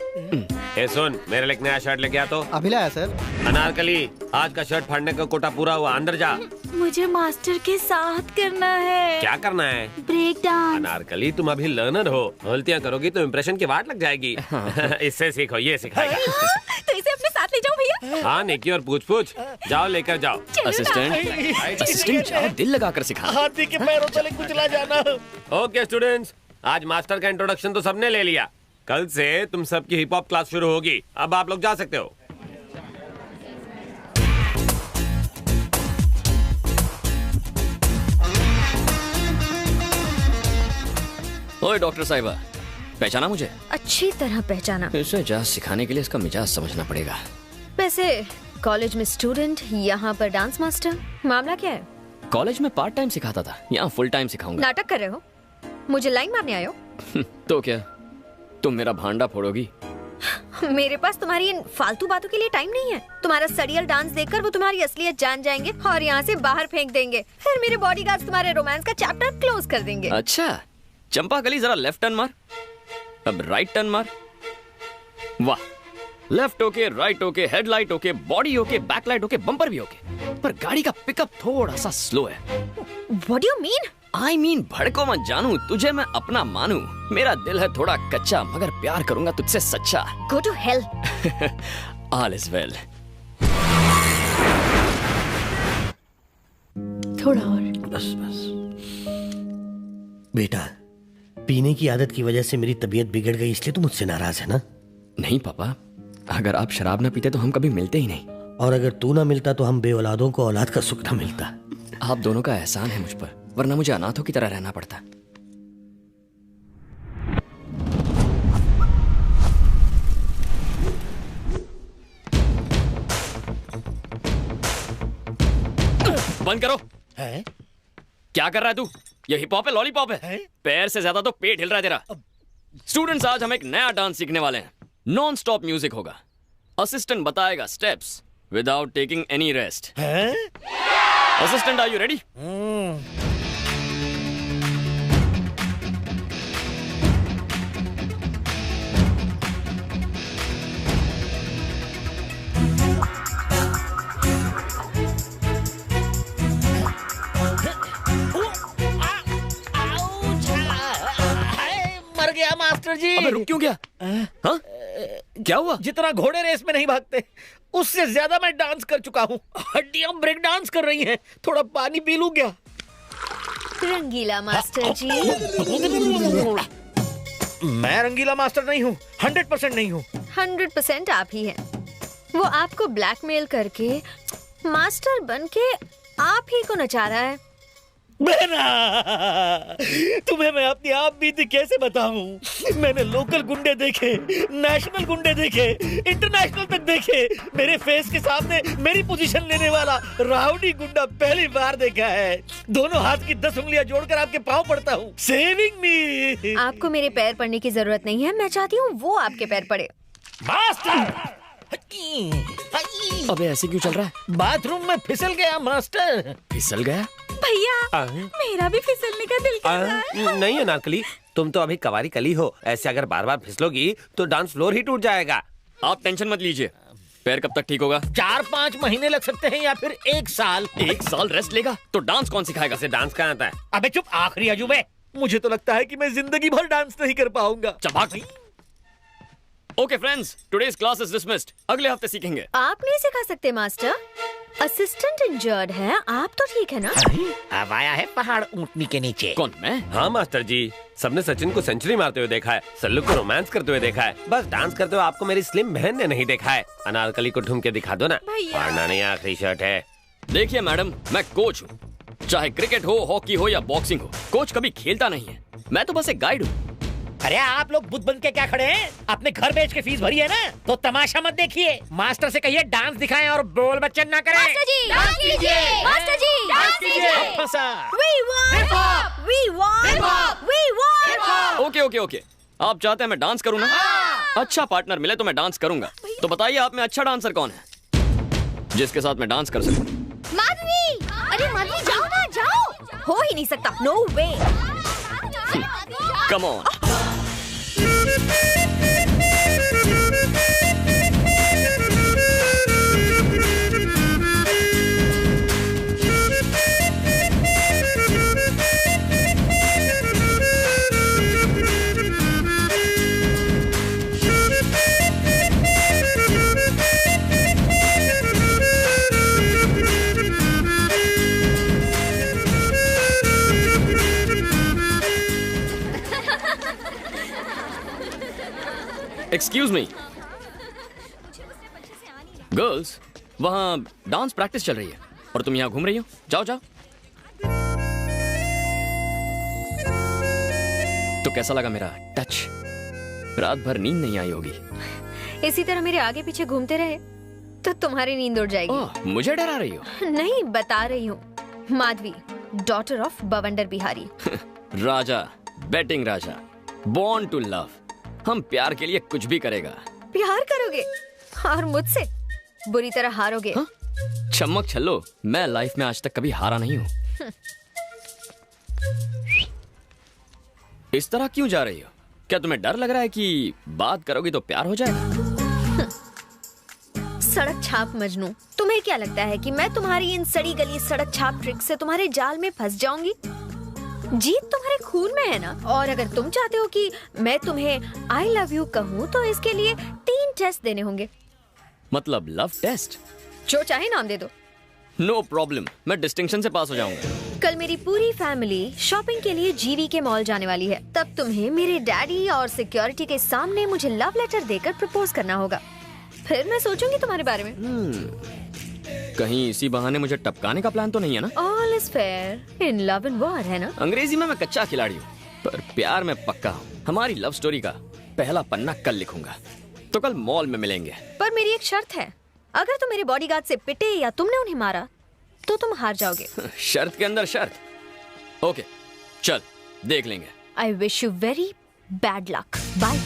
ए सुन, मेरे लिए एक नया शर्ट लेके आ तो। अभी लाया सर। अनारकली, आज का शर्ट फाड़ने का कोटा पूरा हुआ, अंदर जा। मुझे मास्टर के साथ करना है। क्या करना है? Break dance. अनारकली, तुम अभी लर्नर हो, गलतियाँ करोगी तो इम्प्रेशन की वाट लग जाएगी। इससे सीखो, ये सिखाएगा। तो इसे अपने साथ ले जाओ भैया। हाँ नेकी और पूछ पूछ, जाओ लेकर जाओ। असिस्टेंट जाओ, दिल लगाकर सिखा। हाथी के पैरों तले कुचला जाना। ओके स्टूडेंट्स, आज मास्टर का इंट्रोडक्शन तो सबने ले लिया। कल से तुम सबकी हिप हॉप क्लास शुरू होगी। अब आप लोग जा सकते हो। ओए डॉक्टर साहिबा, पहचाना मुझे? अच्छी तरह पहचाना। इसे जाज सिखाने के लिए इसका मिजाज समझना पड़ेगा। वैसे कॉलेज में स्टूडेंट, यहाँ पर डांस मास्टर, मामला क्या है? कॉलेज में पार्ट टाइम सिखाता था, यहाँ फुल टाइम सिखाऊंगा। नाटक कर रहे हो? मुझे लाइन मारने आए हो? तो क्या तुम मेरा भांडा फोड़ोगी? मेरे पास तुम्हारी इन फालतू बातों के लिए टाइम नहीं है। तुम्हारा सड़ियल डांस देखकर वो तुम्हारी असलियत जान जाएंगे और यहाँ से बाहर फेंक देंगे। फिर मेरे बॉडीगार्ड्स तुम्हारे रोमांस का चैप्टर क्लोज कर देंगे। अच्छा, चंपा कली जरा लेफ्ट टर्न मार, अब राइट टर्न मार। वाह, left okay, right okay, headlight okay, body okay, backlight okay, bumper भी ओके, पर गाड़ी का पिकअप थोड़ा सा स्लो है। What do you mean? I mean, भड़को मत जानू, तुझे मैं अपना मानू। मेरा दिल है थोड़ा कच्चा, मगर प्यार करूंगा तुझसे सच्चा। Go to hell. All is well. थोड़ा और। बस बस। बेटा, पीने की आदत की वजह से मेरी तबीयत बिगड़ गई, इसलिए तू मुझसे नाराज है ना? नहीं पापा, अगर आप शराब न पीते तो हम कभी मिलते ही नहीं। और अगर तू ना मिलता तो हम बेऔलादों को औलाद का सुख न मिलता। आप दोनों का एहसान है मुझ पर, वरना मुझे अनाथों की तरह रहना पड़ता। बंद करो। है? क्या कर रहा है तू? ये हिप हॉप है, लॉलीपॉप है? पैर से ज्यादा तो पेट हिल रहा है तेरा। स्टूडेंट्स, आज हम एक नया डांस सीखने वाले हैं। नॉन स्टॉप म्यूजिक होगा। असिस्टेंट बताएगा steps without taking any rest. Assistant, are you ready? मर गया मास्टर जी। अबे रुक क्यों गया? हाँ? क्या हुआ? जितना घोड़े रेस में नहीं भागते, उससे ज्यादा मैं डांस कर चुका हूँ। हड्डियां ब्रेक डांस कर रही हैं। थोड़ा पानी पी लूं क्या? रंगीला मास्टर जी। मैं रंगीला मास्टर नहीं हूँ, 100% नहीं हूँ। 100% आप ही हैं। वो आपको ब्लैकमेल करके मास्टर बन के आप ही को नचा रहा है। बहना, तुम्हें मैं अपनी आप बीती कैसे बताऊं? मैंने लोकल गुंडे देखे, नेशनल गुंडे देखे, इंटरनेशनल तक देखे। मेरे फेस के सामने मेरी पोजीशन लेने वाला राउडी गुंडा पहली बार देखा है। दोनों हाथ की 10 उंगलियां जोड़कर आपके पाँव पड़ता हूँ। सेविंग मी। आपको मेरे पैर पड़ने की जरूरत नहीं है, मैं चाहती हूँ वो आपके पैर पड़े। मास्टर! अबे ऐसे क्यों चल रहा है? बाथरूम में फिसल गया मास्टर। फिसल गया? भैया मेरा भी फिसलने का दिल कर रहा है। नहीं अनारकली, तुम तो अभी कवारी कली हो। ऐसे अगर बार बार फिसलोगी तो डांस फ्लोर ही टूट जाएगा। आप टेंशन मत लीजिए। पैर कब तक ठीक होगा? 4-5 महीने लग सकते हैं या फिर 1 साल। 1 साल रेस्ट लेगा तो डांस कौन सिखाएगा? से डांस कहाँ आता है? अबे चुप, आखिरी अजूबे। मुझे तो लगता है कि मैं जिंदगी भर डांस नहीं कर पाऊंगा। चबाक। Okay friends, today's class is dismissed. अगले हफ्ते सीखेंगे। आप नहीं सिखा सकते मास्टर, असिस्टेंट इंजर्ड है आप, तो ठीक है ना? अब आया है पहाड़ ऊंटनी के नीचे। कौन, मैं? हाँ मास्टर जी, सबने सचिन को सेंचुरी मारते हुए देखा है, सल्लू को रोमांस करते हुए देखा है, बस डांस करते हुए आपको मेरी स्लिम बहन ने नहीं देखा है। अनारकली को ढूंढ के दिखा दो ना। फाड़ना नहीं, आखिरी शर्ट है। देखिए मैडम, मैं कोच हूँ। चाहे क्रिकेट हो, हॉकी हो या बॉक्सिंग हो, कोच कभी खेलता नहीं है। मैं तो बस एक गाइड हूँ। अरे आप लोग बुद्ध बन के क्या खड़े हैं? अपने घर बेच के फीस भरी है ना, तो तमाशा मत देखिए। मास्टर से कहिए डांस दिखाएं और बोल बच्चन ना करें। मास्टर जी डांस कीजिए, मास्टर जी डांस कीजिए। फंसा। We want। ओके। आप चाहते हैं मैं डांस करूँ ना? अच्छा पार्टनर मिले तो मैं डांस करूंगा। तो बताइए आप में अच्छा डांसर कौन है जिसके साथ मैं डांस कर सकूं? माधवी! अरे माधवी जाओ ना, जाओ। हो ही नहीं सकता, no way. Come on. Excuse me girls, वहाँ डांस प्रैक्टिस चल रही है और तुम यहाँ घूम रही हो। जाओ जाओ। तो कैसा लगा मेरा टच? रात भर नींद नहीं आई होगी। इसी तरह मेरे आगे पीछे घूमते रहे तो तुम्हारी नींद उड़ जाएगी। मुझे डरा रही हो? नहीं, बता रही हूँ। Madhavi, daughter of Bawandar Bihari. Raja, batting Raja, born to love. हम प्यार के लिए कुछ भी करेगा। प्यार करोगे और मुझसे बुरी तरह हारोगे। हाँ? चमक छल्लो, मैं लाइफ में आज तक कभी हारा नहीं हूँ। इस तरह क्यों जा रही हो? क्या तुम्हें डर लग रहा है कि बात करोगी तो प्यार हो जाएगा? सड़क छाप मजनू, तुम्हें क्या लगता है कि मैं तुम्हारी इन सड़ी गली सड़क छाप ट्रिक से तुम्हारे जाल में फंस जाऊंगी? जीत तुम्हारे खून में है ना। और अगर तुम चाहते हो कि मैं तुम्हें आई लव यू कहूँ तो इसके लिए 3 टेस्ट देने होंगे। मतलब लव टेस्ट? जो चाहे नाम दे दो। नो प्रॉब्लम, मैं डिस्टिंक्शन से पास हो जाऊंगा। कल मेरी पूरी फैमिली शॉपिंग के लिए जीवी के मॉल जाने वाली है। तब तुम्हें मेरे डैडी और सिक्योरिटी के सामने मुझे लव लेटर देकर प्रपोज करना होगा। फिर मैं सोचूंगी तुम्हारे बारे में। कहीं इसी बहाने मुझे टपकाने का प्लान तो नहीं है ना? All is fair in love and war, है ना? अंग्रेजी में मैं कच्चा खिलाड़ी हूँ, पर प्यार में पक्का हूँ। हमारी लव स्टोरी का पहला पन्ना कल लिखूंगा, तो कल मॉल में मिलेंगे। पर मेरी एक शर्त है, अगर तुम मेरे बॉडीगार्ड से पिटे या तुमने उन्हें मारा तो तुम हार जाओगे। शर्त के अंदर शर्त। ओके, चल देख लेंगे। I wish you very bad luck. Bye.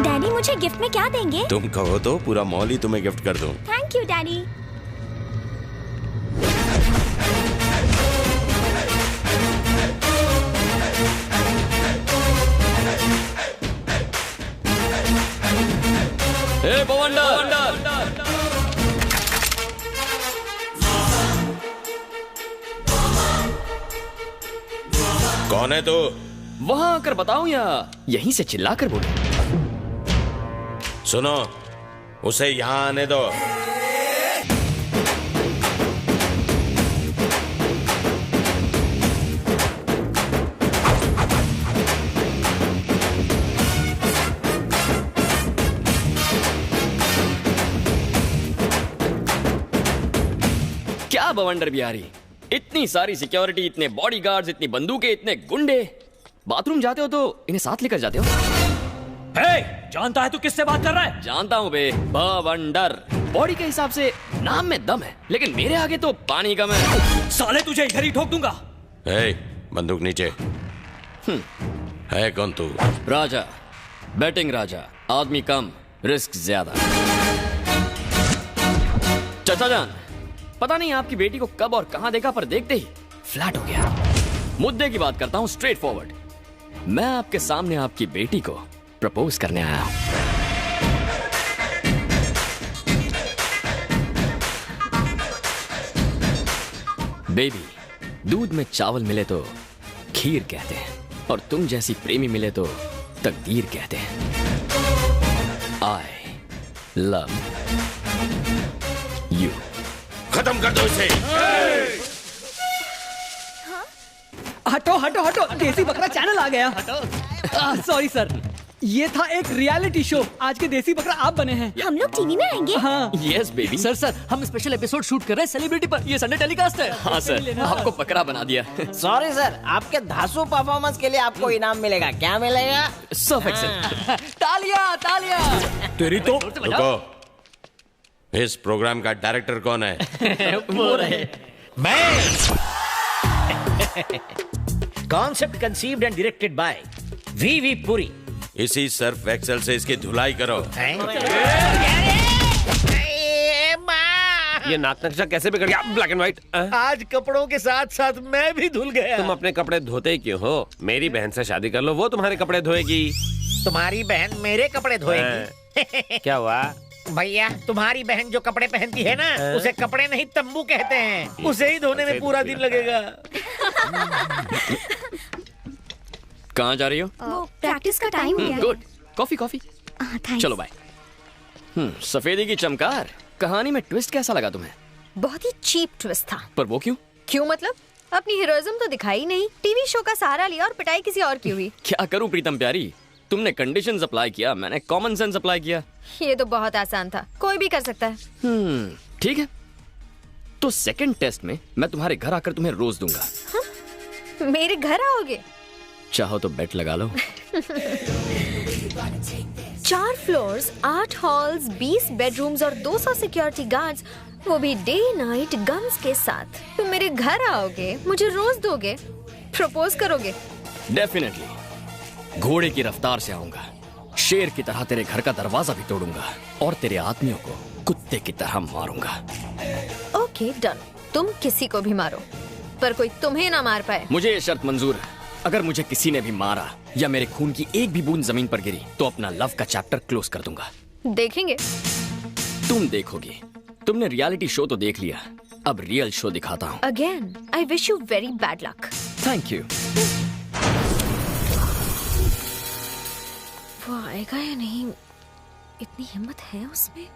Daddy मुझे गिफ्ट में क्या देंगे? तुम कहो तो पूरा मॉल ही तुम्हें गिफ्ट कर दूं। Thank you daddy. ए बवंडर! कौन है तू? वहां आकर बताऊं या यहीं से चिल्लाकर बोलूं? सुनो, उसे यहाँ आने दो। क्या बवंडर बिहारी, इतनी सारी सिक्योरिटी, इतने बॉडीगार्ड्स, इतनी बंदूकें, इतने गुंडे। बाथरूम जाते हो तो इन्हें साथ लेकर जाते हो? जानता है तू किससे बात कर रहा है? जानता हूँ बे, बवंडर। बॉडी के हिसाब से नाम में दम है, लेकिन मेरे आगे तो पानी कम है। साले तुझे इधर ही ठोक दूंगा। बंदूक नीचे। है कौन तू? राजा, बैटिंग राजा, आदमी कम, रिस्क ज्यादा। चाचा जान, पता नहीं आपकी बेटी को कब और कहां देखा, पर देखते ही फ्लैट हो गया। मुद्दे की बात करता हूं, स्ट्रेट फॉरवर्ड। मैं आपके सामने आपकी बेटी को प्रपोज करने आया हूं। बेबी, दूध में चावल मिले तो खीर कहते हैं, और तुम जैसी प्रेमी मिले तो तकदीर कहते हैं। I love you. खत्म कर दो इसे। हटो हटो हटो, देसी बकरा चैनल आ गया। सॉरी सर, ये था एक रियलिटी शो। आज के देसी बकरा आप बने हैं। हम लोग टीवी में आएंगे? हाँ। Yes baby. सर हम स्पेशल एपिसोड शूट कर रहे हैं सेलिब्रिटी पर। ये संडे टेलीकास्ट है। हाँ सर, आपको बकरा बना दिया। सॉरी सर, आपके धांसू परफॉर्मेंस के लिए आपको इनाम मिलेगा। क्या मिलेगा? Surf Excel. तालियां तालियां। तेरी तो रुको, इस प्रोग्राम का डायरेक्टर कौन है? वो रहे। मैं। Concept conceived and directed by V Puri. इसी सर्फ एक्सेल से इसकी धुलाई करो। ये नाक नक्शा कैसे बिगड़ गया? Black and white. आज कपड़ों के साथ साथ मैं भी धुल गया। तुम अपने कपड़े धोते क्यों हो? मेरी बहन से शादी कर लो, वो तुम्हारे कपड़े धोएगी। तुम्हारी बहन मेरे कपड़े धोएगी? क्या हुआ भैया? तुम्हारी बहन जो कपड़े पहनती है ना, उसे कपड़े नहीं तंबू कहते हैं। उसे ही धोने में पूरा दिन लगेगा। कहाँ जा रही हो? वो प्रैक्टिस का टाइम हो गया। गुड। Coffee coffee. चलो बाय। सफेदी की चमकार, कहानी में ट्विस्ट कैसा लगा तुम्हें? बहुत ही चीप ट्विस्ट था। पर वो क्यों? क्यों मतलब? अपनी हीरोइज्म तो दिखाई नहीं, टीवी शो का सहारा लिया और पिटाई किसी और की हुई। क्या करूं प्रीतम प्यारी, तुमने कंडीशंस अप्लाई किया, मैंने कॉमन सेंस अप्लाई किया। ये तो बहुत आसान था, कोई भी कर सकता है। ठीक है, तो सेकंड टेस्ट में मैं तुम्हारे घर आकर तुम्हें रोज दूंगा। मेरे घर आओगे? चाहो तो बेट लगा लो। 4 फ्लोर्स, 8 हॉल्स, 20 बेडरूम्स और 200 सिक्योरिटी गार्ड्स, वो भी डे नाइट गन्स के साथ। तुम मेरे घर आओगे, मुझे रोज दोगे, प्रपोज करोगे? डेफिनेटली। घोड़े की रफ्तार से आऊंगा, शेर की तरह तेरे घर का दरवाजा भी तोड़ूंगा और तेरे आदमियों को कुत्ते की तरह मारूंगा। ओके डन, तुम किसी को भी मारो, पर कोई तुम्हें ना मार पाए। मुझे ये शर्त मंजूर है, अगर मुझे किसी ने भी मारा या मेरे खून की एक भी बूंद जमीन पर गिरी तो अपना लव का चैप्टर क्लोज कर दूंगा। देखेंगे। तुम देखोगी। तुमने रियलिटी शो तो देख लिया, अब रियल शो दिखाता हूँ। Again I wish you very bad luck. Thank you. वो आएगा या नहीं? इतनी हिम्मत है उसमें?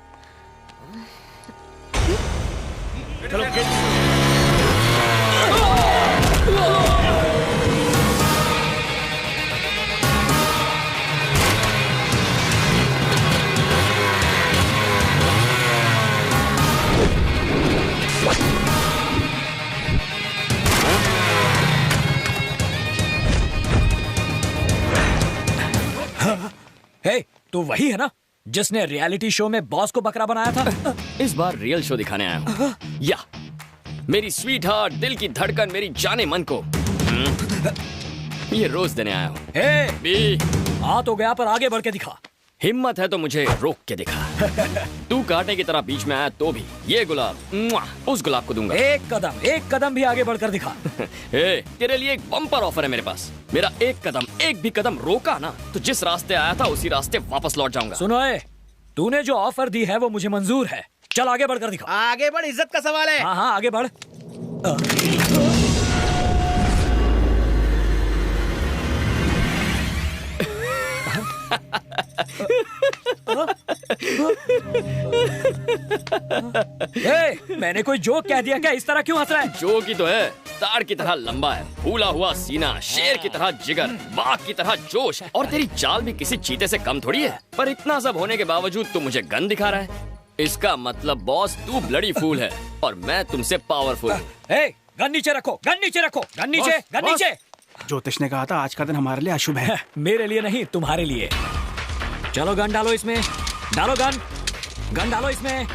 हे, तू वही है ना जिसने रियलिटी शो में बॉस को बकरा बनाया था? इस बार रियल शो दिखाने आया हूँ। या मेरी स्वीट हार्ट, दिल की धड़कन, मेरी जाने मन को ये रोज देने आया हूँ। बी आ तो गया, पर आगे बढ़ के दिखा। हिम्मत है तो मुझे रोक के दिखा। तू कांटे की तरह बीच में आया तो भी ये गुलाब उस गुलाब को दूंगा। एक कदम भी आगे बढ़कर दिखा। तेरे लिए एक बम्पर ऑफर है मेरे पास। मेरा एक भी कदम रोका ना तो जिस रास्ते आया था उसी रास्ते वापस लौट जाऊंगा। सुनो, तूने जो ऑफर दी है वो मुझे मंजूर है। चल आगे बढ़कर दिखा। आगे बढ़, इज्जत का सवाल है। हाँ आगे बढ़। मैंने कोई जोक कह दिया क्या? इस तरह क्यों हंस रहा है? जोक ही तो है। ताड़ की तरह लंबा है, फूला हुआ सीना, शेर की तरह जिगर, बाघ की तरह जोश, और तेरी चाल भी किसी चीते से कम थोड़ी है। पर इतना सब होने के बावजूद तू मुझे गन दिखा रहा है। इसका मतलब बॉस तू ब्लडी फूल है और मैं तुमसे पावरफुल हूँ। गन नीचे रखो, गन नीचे रखो, गन नीचे, गन नीचे। ज्योतिष ने कहा था आज का दिन हमारे लिए अशुभ है। मेरे लिए नहीं, तुम्हारे लिए। चलो गन डालो इसमें, डालो गन, गन डालो इसमें।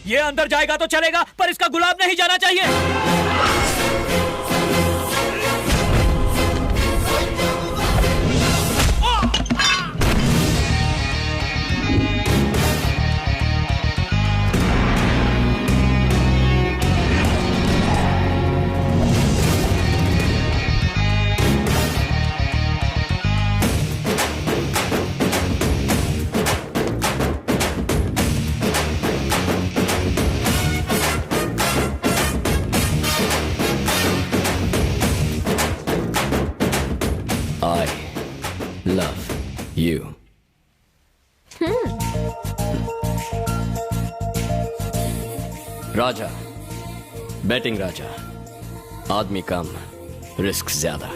ये अंदर जाएगा तो चलेगा, पर इसका गुलाब नहीं जाना चाहिए। Love you. Raja, batting Raja, आदमी कम, रिस्क ज्यादा।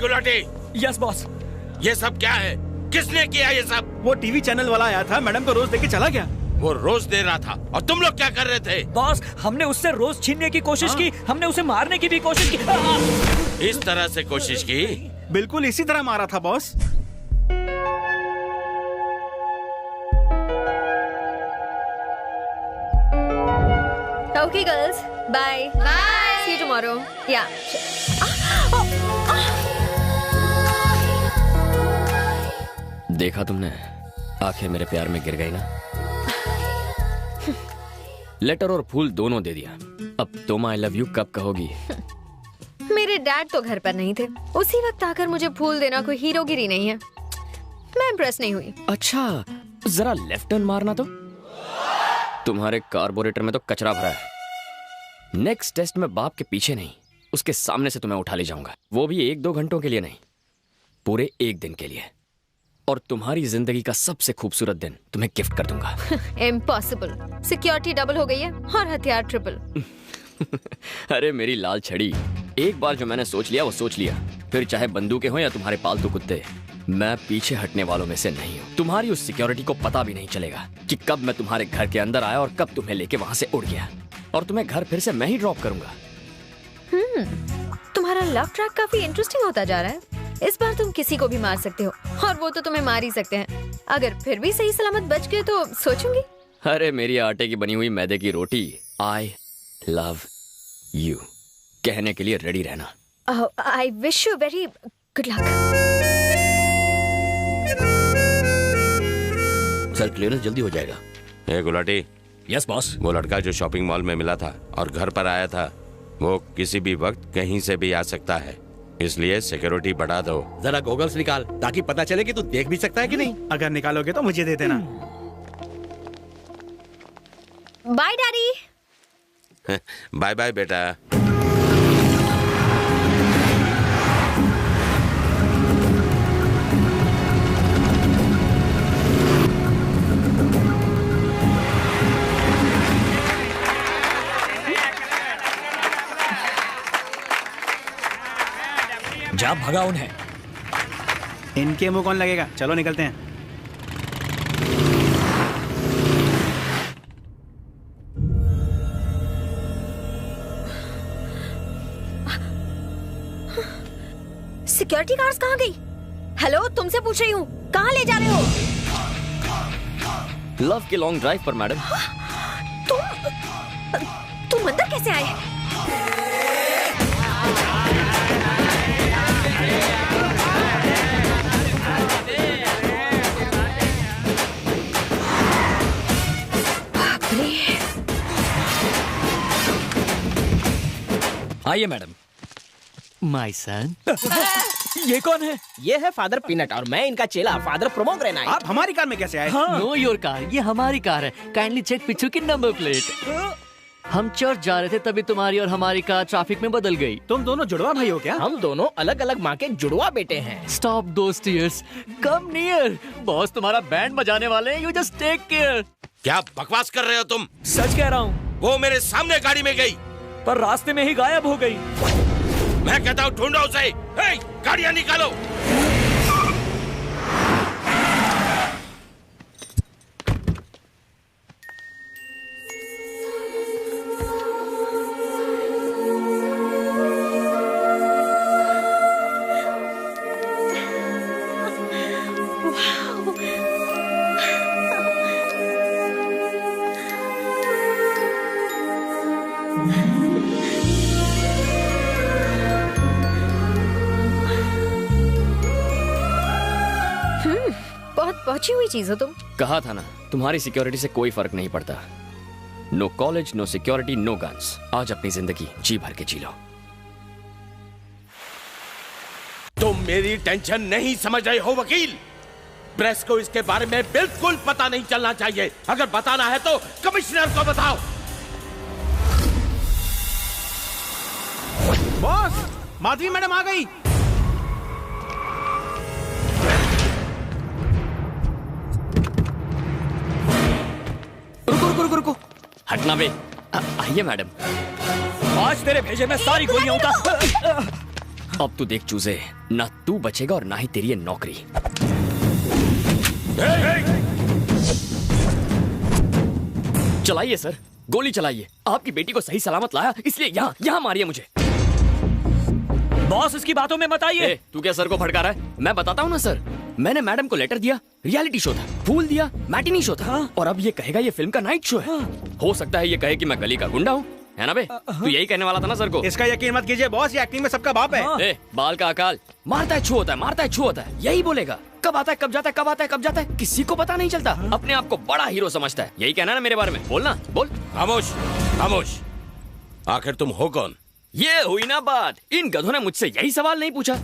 गुलाटी। Yes boss. ये सब क्या है? किसने किया ये सब? वो टीवी चैनल वाला आया था, मैडम को रोज देके चला गया। वो रोज दे रहा था और तुम लोग क्या कर रहे थे? बॉस, हमने उससे रोज छीनने की कोशिश की, हमने उसे मारने की भी कोशिश की। इस तरह से कोशिश की? बिल्कुल इसी तरह मारा था boss. Okay girls, bye. Bye. See you tomorrow. Yeah. देखा तुमने, आंखें मेरे प्यार में गिर गई ना। लेटर और फूल दोनों दे दिया, अब तुम आई लव यू कब कहोगी? मेरे डैड तो घर पर नहीं थे, उसी वक्त आकर मुझे फूल देना कोई हीरोगिरी नहीं है। मैं इम्प्रेस नहीं हुई। अच्छा, जरा लेफ्ट टर्न मारना तो। तुम्हारे कार्बोरेटर में तो कचरा भरा है। नेक्स्ट टेस्ट में बाप के पीछे नहीं, उसके सामने से तुम्हें उठा ले जाऊंगा, वो भी 1-2 घंटों के लिए नहीं, पूरे 1 दिन के लिए। और तुम्हारी जिंदगी का सबसे खूबसूरत दिन तुम्हें गिफ्ट कर दूंगा। इम्पॉसिबल। सिक्योरिटी डबल हो गई है और हथियार ट्रिपल। अरे मेरी लाल छड़ी, एक बार जो मैंने सोच लिया वो सोच लिया, फिर चाहे बंदूकें हो या तुम्हारे पालतू कुत्ते, मैं पीछे हटने वालों में से नहीं हूँ। तुम्हारी उस सिक्योरिटी को पता भी नहीं चलेगा कि कब मैं तुम्हारे घर के अंदर आया और कब तुम्हें लेके वहाँ से उड़ गया, और तुम्हें घर फिर से मैं ही ड्रॉप करूंगा। तुम्हारा लव ट्रैक काफी इंटरेस्टिंग होता जा रहा है। इस बार तुम किसी को भी मार सकते हो, और वो तो तुम्हें मार ही सकते हैं। अगर फिर भी सही सलामत बच गए तो सोचूंगी। अरे मेरी आटे की बनी हुई मैदे की रोटी, आई लव यू कहने के लिए रेडी रहना। I wish you very good luck. Sir clearance जल्दी हो जाएगा। ए गुलाटी। Yes boss. वो लड़का जो शॉपिंग मॉल में मिला था और घर पर आया था, वो किसी भी वक्त कहीं से भी आ सकता है, इसलिए सिक्योरिटी बढ़ा दो। जरा गॉगल्स निकाल ताकि पता चले कि तू देख भी सकता है कि नहीं। अगर निकालोगे तो मुझे दे देना। Bye daddy. बाय बाय बेटा। जा भगा उन्हें। इनके मुंह कौन लगेगा, चलो निकलते हैं। सिक्योरिटी गार्ड्स कहाँ गई? हेलो, तुमसे पूछ रही हूँ, कहाँ ले जा रहे हो? लव के लॉन्ग ड्राइव पर मैडम। तुम अंदर कैसे आए? आइए मैडम। My son. ये कौन है? ये है फादर पीनट और मैं इनका चेला फादर प्रोमोग्रेनाइट। आप हमारी कार में कैसे आए? नो योर कार, ये हमारी कार है। काइंडली चेक पीछे की नंबर प्लेट। हम चर्च जा रहे थे तभी तुम्हारी और हमारी कार ट्रैफिक में बदल गई। तुम दोनों जुड़वा भाई हो क्या? हम दोनों अलग अलग माँ के जुड़वा बेटे हैं। स्टॉप दोस टीयर्स, कम नियर। बॉस तुम्हारा बैंड बजाने वाले हैं, यू जस्ट टेक केयर। क्या बकवास कर रहे हो तुम? सच कह रहा हूँ। वो मेरे सामने गाड़ी में गई पर रास्ते में ही गायब हो गई। मैं कहता हूँ ढूंढो उसे। हे, गाड़ियाँ निकालो। पहुंची हुई चीज हो तुम। कहा था ना, तुम्हारी सिक्योरिटी से कोई फर्क नहीं पड़ता। No college, no security, no guns. आज अपनी जिंदगी जी भर के जी लो। तुम मेरी टेंशन नहीं समझ रहे हो वकील। प्रेस को इसके बारे में बिल्कुल पता नहीं चलना चाहिए। अगर बताना है तो कमिश्नर को बताओ। बॉस, माधवी मैडम आ गई। रुको। हटना बे। आइए मैडम। आज तेरे भेजे में सारी गोलियां उतार। अब तू देख चूजे, ना तू बचेगा और ना ही तेरी ये नौकरी। चलाइए सर, गोली चलाइए। आपकी बेटी को सही सलामत लाया, इसलिए यहाँ मारिए मुझे। बॉस, इसकी बातों में मत आइए। तू क्या सर को भड़का रहा है? मैं बताता हूँ ना सर। मैंने मैडम को लेटर दिया, रियलिटी शो था। फूल दिया, मैटिनी शो था। और अब ये कहेगा ये फिल्म का नाइट शो है। हो सकता है ये कहे कि मैं गली का गुंडा हूँ, है ना बे? तू यही कहने वाला था ना सर को? इसका यकीन मत कीजिए बॉस, ये एक्टिंग में सबका बाप है। बाल का अकाल। मारता है छू होता है, मारता है छू होता है, यही बोलेगा। कब आता है कब जाता है, कब आता है कब जाता है, किसी को पता नहीं चलता। अपने आप को बड़ा हीरो समझता है। यही कहना ना मेरे बारे में? बोलना, बोल। खामोश खामोश। आखिर तुम हो कौन? ये हुई ना बात। इन गधों ने मुझसे यही सवाल नहीं पूछा।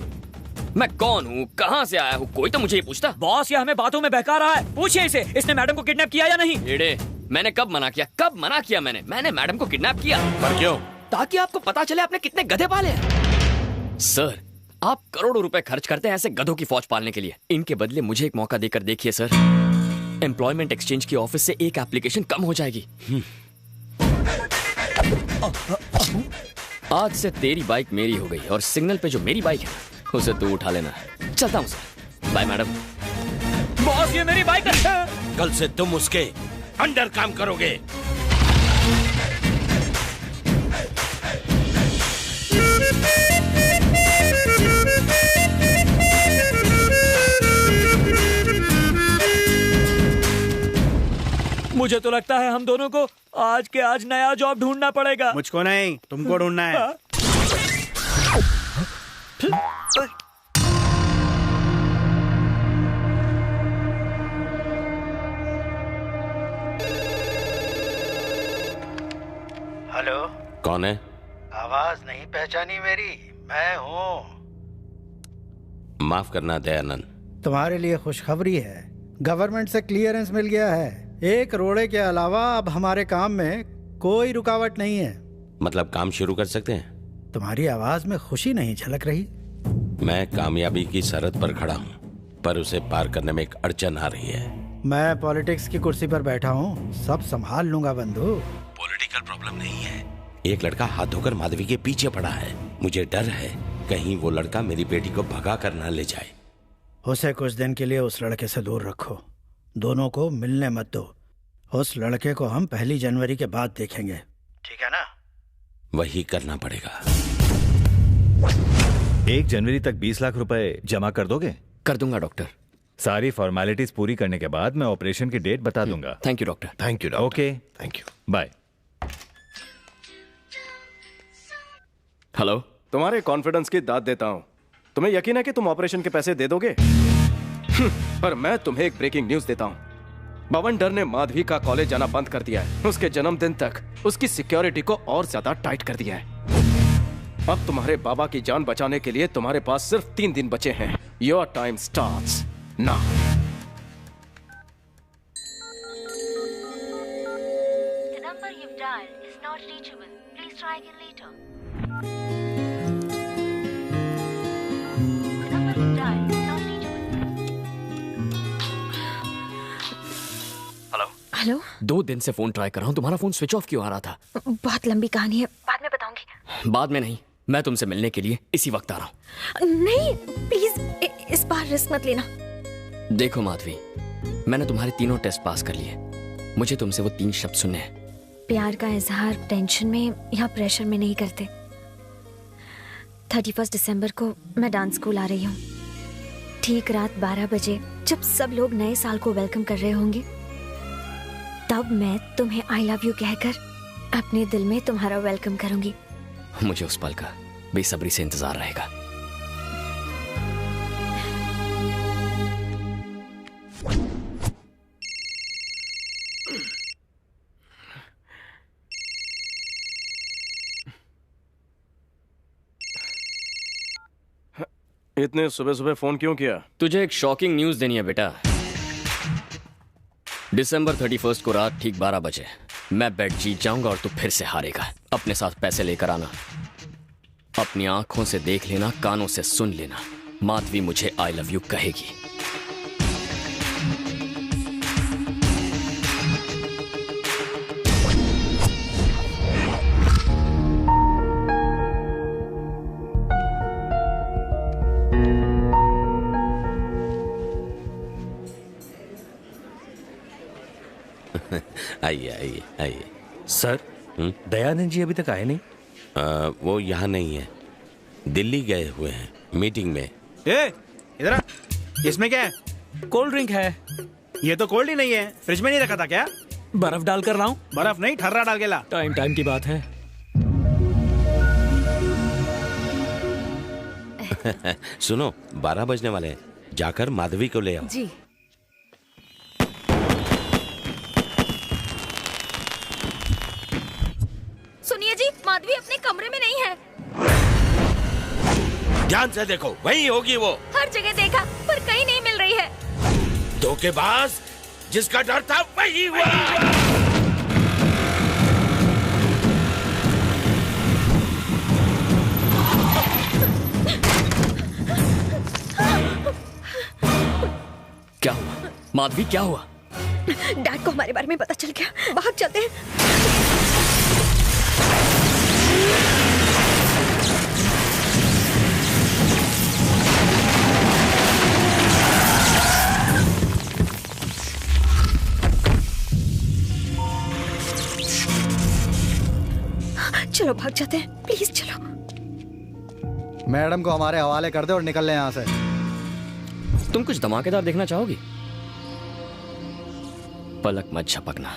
मैं कौन हूँ, कहाँ से आया हूँ, कोई तो मुझे ये पूछता। बॉस, ये हमें बातों में बहका रहा है। पूछिए इसे, इसने मैडम को किडनैप किया या नहीं? एड़े, मैंने कब मना किया? कब मना किया मैंने मैडम को किडनैप किया। पर क्यों? ताकि आपको पता चले आपने कितने गधे पाले हैं। सर, आप करोड़ों रुपए खर्च करते हैं ऐसे गधों की फौज पालने के लिए। इनके बदले मुझे एक मौका देकर देखिए सर। एम्प्लॉयमेंट एक्सचेंज की ऑफिस से एक एप्लीकेशन कम हो जाएगी। आज से तेरी बाइक मेरी हो गई और सिग्नल पे जो मेरी बाइक है उसे तू उठा लेना। चलता हूँ सर, बाय मैडम। बॉस, ये मेरी बाइक है। कल से तुम उसके अंडर काम करोगे। मुझे तो लगता है हम दोनों को आज के आज नया जॉब ढूंढना पड़ेगा। मुझको नहीं, तुमको ढूंढना है। हेलो, कौन है? आवाज नहीं पहचानी मेरी? मैं हूँ। माफ करना दयानंद। तुम्हारे लिए खुशखबरी है, गवर्नमेंट से क्लियरेंस मिल गया है। एक रोड़े के अलावा अब हमारे काम में कोई रुकावट नहीं है। मतलब काम शुरू कर सकते हैं? तुम्हारी आवाज में खुशी नहीं झलक रही। मैं कामयाबी की सरहद पर खड़ा हूँ, पर उसे पार करने में एक अड़चन आ रही है। मैं पॉलिटिक्स की कुर्सी पर बैठा हूँ, सब संभाल लूंगा बंधु। पॉलिटिकल प्रॉब्लम नहीं है। एक लड़का हाथ धोकर माधवी के पीछे पड़ा है। मुझे डर है कहीं वो लड़का मेरी बेटी को भगा कर ना ले जाए। उसे कुछ दिन के लिए उस लड़के से दूर रखो, दोनों को मिलने मत दो। उस लड़के को हम 1 जनवरी के बाद देखेंगे, ठीक है ना? वही करना पड़ेगा। 1 जनवरी तक 20 लाख रुपए जमा कर दोगे? कर दूंगा डॉक्टर। सारी फॉर्मेलिटीज पूरी करने के बाद मैं ऑपरेशन की डेट बता दूंगा। Thank you doctor. Thank you doctor. Okay, thank you, bye. Hello. तुम्हारे कॉन्फिडेंस की दाद देता हूं। तुम्हें यकीन है कि तुम ऑपरेशन के पैसे दे दोगे? पर मैं तुम्हें एक ब्रेकिंग न्यूज देता हूं। बवंडर ने माधवी का कॉलेज जाना बंद कर दिया है। उसके जन्मदिन तक उसकी सिक्योरिटी को और ज्यादा टाइट कर दिया है। अब तुम्हारे बाबा की जान बचाने के लिए तुम्हारे पास सिर्फ 3 दिन बचे हैं। Your time starts now. The number you've dialed is not reachable. Please try again later. The number you've dialed is not reachable. Hello. Hello. 2 दिन से फोन ट्राई कर रहा हूँ, तुम्हारा फोन स्विच ऑफ क्यों आ रहा था? बहुत लंबी कहानी है, बाद में बताऊंगी। बाद में नहीं, मैं तुमसे मिलने के लिए इसी वक्त आ रहा हूँ। नहीं प्लीज, इस बार रिस्क मत लेना। देखो माधवी, मैंने तुम्हारे 3 टेस्ट पास कर लिए। मुझे तुमसे वो 3 शब्द सुनने हैं। प्यार का इजहार टेंशन में या प्रेशर में नहीं करते। 31 दिसंबर को मैं डांस स्कूल आ रही हूँ। ठीक रात 12 बजे जब सब लोग नए साल को वेलकम कर रहे होंगे, तब मैं तुम्हें आई लव यू कहकर अपने दिल में तुम्हारा वेलकम करूंगी। मुझे उस पल का बेसब्री से इंतजार रहेगा। इतने सुबह सुबह फोन क्यों किया? तुझे एक शॉकिंग न्यूज देनी है बेटा। दिसंबर 31 को रात ठीक 12 बजे मैं बेट जीत जाऊंगा और तू फिर से हारेगा। अपने साथ पैसे लेकर आना। अपनी आंखों से देख लेना, कानों से सुन लेना, माधवी मुझे आई लव यू कहेगी। आइए आइए आइए। सर, दयानंद जी अभी तक आए नहीं? वो यहाँ नहीं है, दिल्ली गए हुए हैं मीटिंग में। इधर आ। इसमें क्या है? कोल्ड ड्रिंक है। ये तो कोल्ड ही नहीं है, फ्रिज में नहीं रखा था क्या? बर्फ डाल कर लाऊं? बर्फ नहीं, ठर्रा डाल के ला। टाइम की बात है। सुनो, 12 बजने वाले हैं, जाकर माधवी को ले आओ। जी। सुनिए जी, माधवी अपने कमरे में नहीं है। ध्यान से देखो, वहीं होगी वो। हर जगह देखा पर कहीं नहीं मिल रही है। धोखेबाज, जिसका डर था वही हुआ। क्या हुआ माधवी, क्या हुआ? डैड को हमारे बारे में पता चल गया, बाहर चलते हैं। चलो भाग जाते हैं, प्लीज चलो। मैडम को हमारे हवाले कर दे और निकल ले यहाँ से। तुम कुछ धमाकेदार देखना चाहोगी? पलक मत झपकना।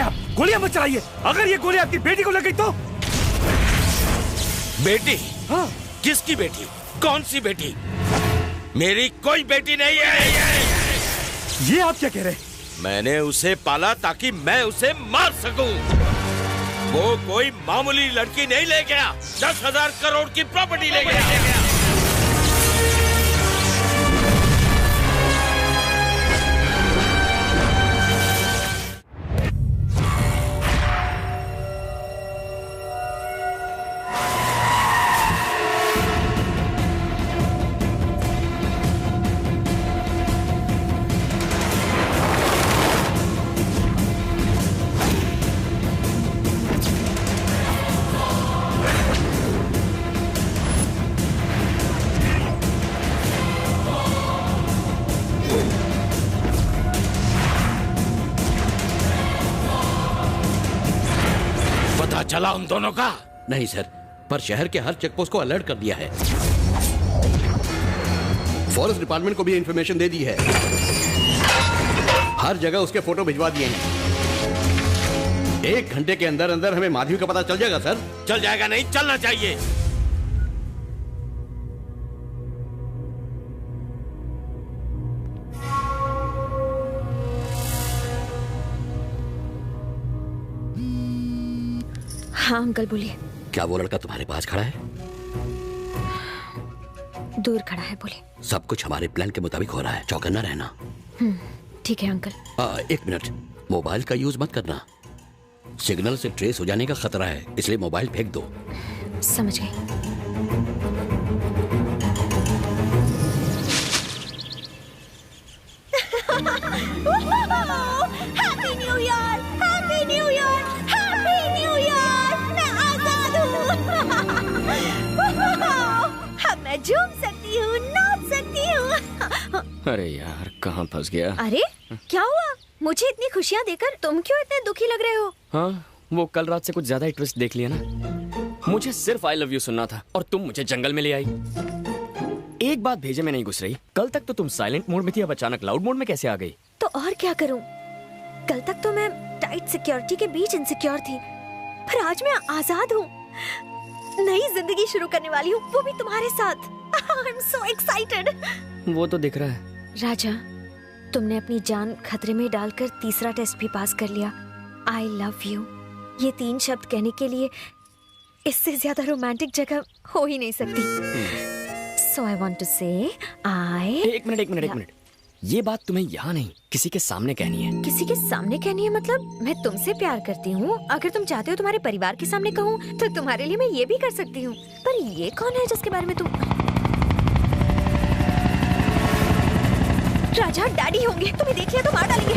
आप? गोलियां मत चलाइए। अगर ये गोली आपकी बेटी को लग गई तो? बेटी? हाँ। किसकी बेटी? कौन सी बेटी? मेरी कोई बेटी नहीं है। ये आप क्या कह रहे हैं? मैंने उसे पाला ताकि मैं उसे मार सकूं। वो कोई मामूली लड़की नहीं ले गया, 10,000 करोड़ की प्रॉपर्टी ले गया। चला उन दोनों का? नहीं सर, पर शहर के हर चेकपोस्ट को अलर्ट कर दिया है। फॉरेस्ट डिपार्टमेंट को भी इंफॉर्मेशन दे दी है। हर जगह उसके फोटो भिजवा दिए हैं। 1 घंटे के अंदर अंदर हमें माधवी का पता चल जाएगा सर। चल जाएगा नहीं, चलना चाहिए। हाँ अंकल बोलिए। क्या वो लड़का तुम्हारे पास खड़ा है? दूर खड़ा है, बोलिए। सब कुछ हमारे प्लान के मुताबिक हो रहा है, चौकन्ना रहना। ठीक है अंकल। 1 मिनट, मोबाइल का यूज मत करना। सिग्नल से ट्रेस हो जाने का खतरा है, इसलिए मोबाइल फेंक दो। समझ गई। Happy new year, happy new year, happy new year. मैं आजाद हूँ। अब मैं झूम सकती हूँ, नाच सकती हूँ। अरे यार, कहाँ फंस गया? अरे क्या हुआ? मुझे इतनी खुशियाँ देकर तुम क्यों इतने दुखी लग रहे हो? हाँ, वो कल रात से कुछ ज्यादा ही ट्विस्ट देख लिया ना। मुझे सिर्फ आई लव यू सुनना था और तुम मुझे जंगल में ले आई। एक बात भेजे में नहीं घुस रही। कल तक तो तुम साइलेंट मोड में थी, अब अचानक लाउड मोड में कैसे आ गई? तो और क्या करूं? कल तक तो मैं टाइट सिक्योरिटी के बीच इनसिक्योर थी, पर आज मैं आजाद हूँ। नई जिंदगी शुरू करने वाली हूँ, वो भी तुम्हारे साथ। I'm so excited। वो तो दिख रहा है। राजा, तुमने अपनी जान खतरे में डालकर तीसरा टेस्ट भी पास कर लिया। आई लव यू, ये 3 शब्द कहने के लिए इससे ज्यादा रोमांटिक जगह हो ही नहीं सकती। So I want to say एक मिनट। ये बात तुम्हें यहाँ नहीं, किसी के सामने कहनी है। किसी के सामने कहनी है मतलब? मैं तुमसे प्यार करती हूँ। अगर तुम चाहते हो तुम्हारे परिवार के सामने कहूँ तो तुम्हारे लिए मैं ये भी कर सकती हूँ। पर ये कौन है जिसके बारे में तुम? राजा, डैडी होंगे, तुम्हें देख लिया तो मार डालेंगे।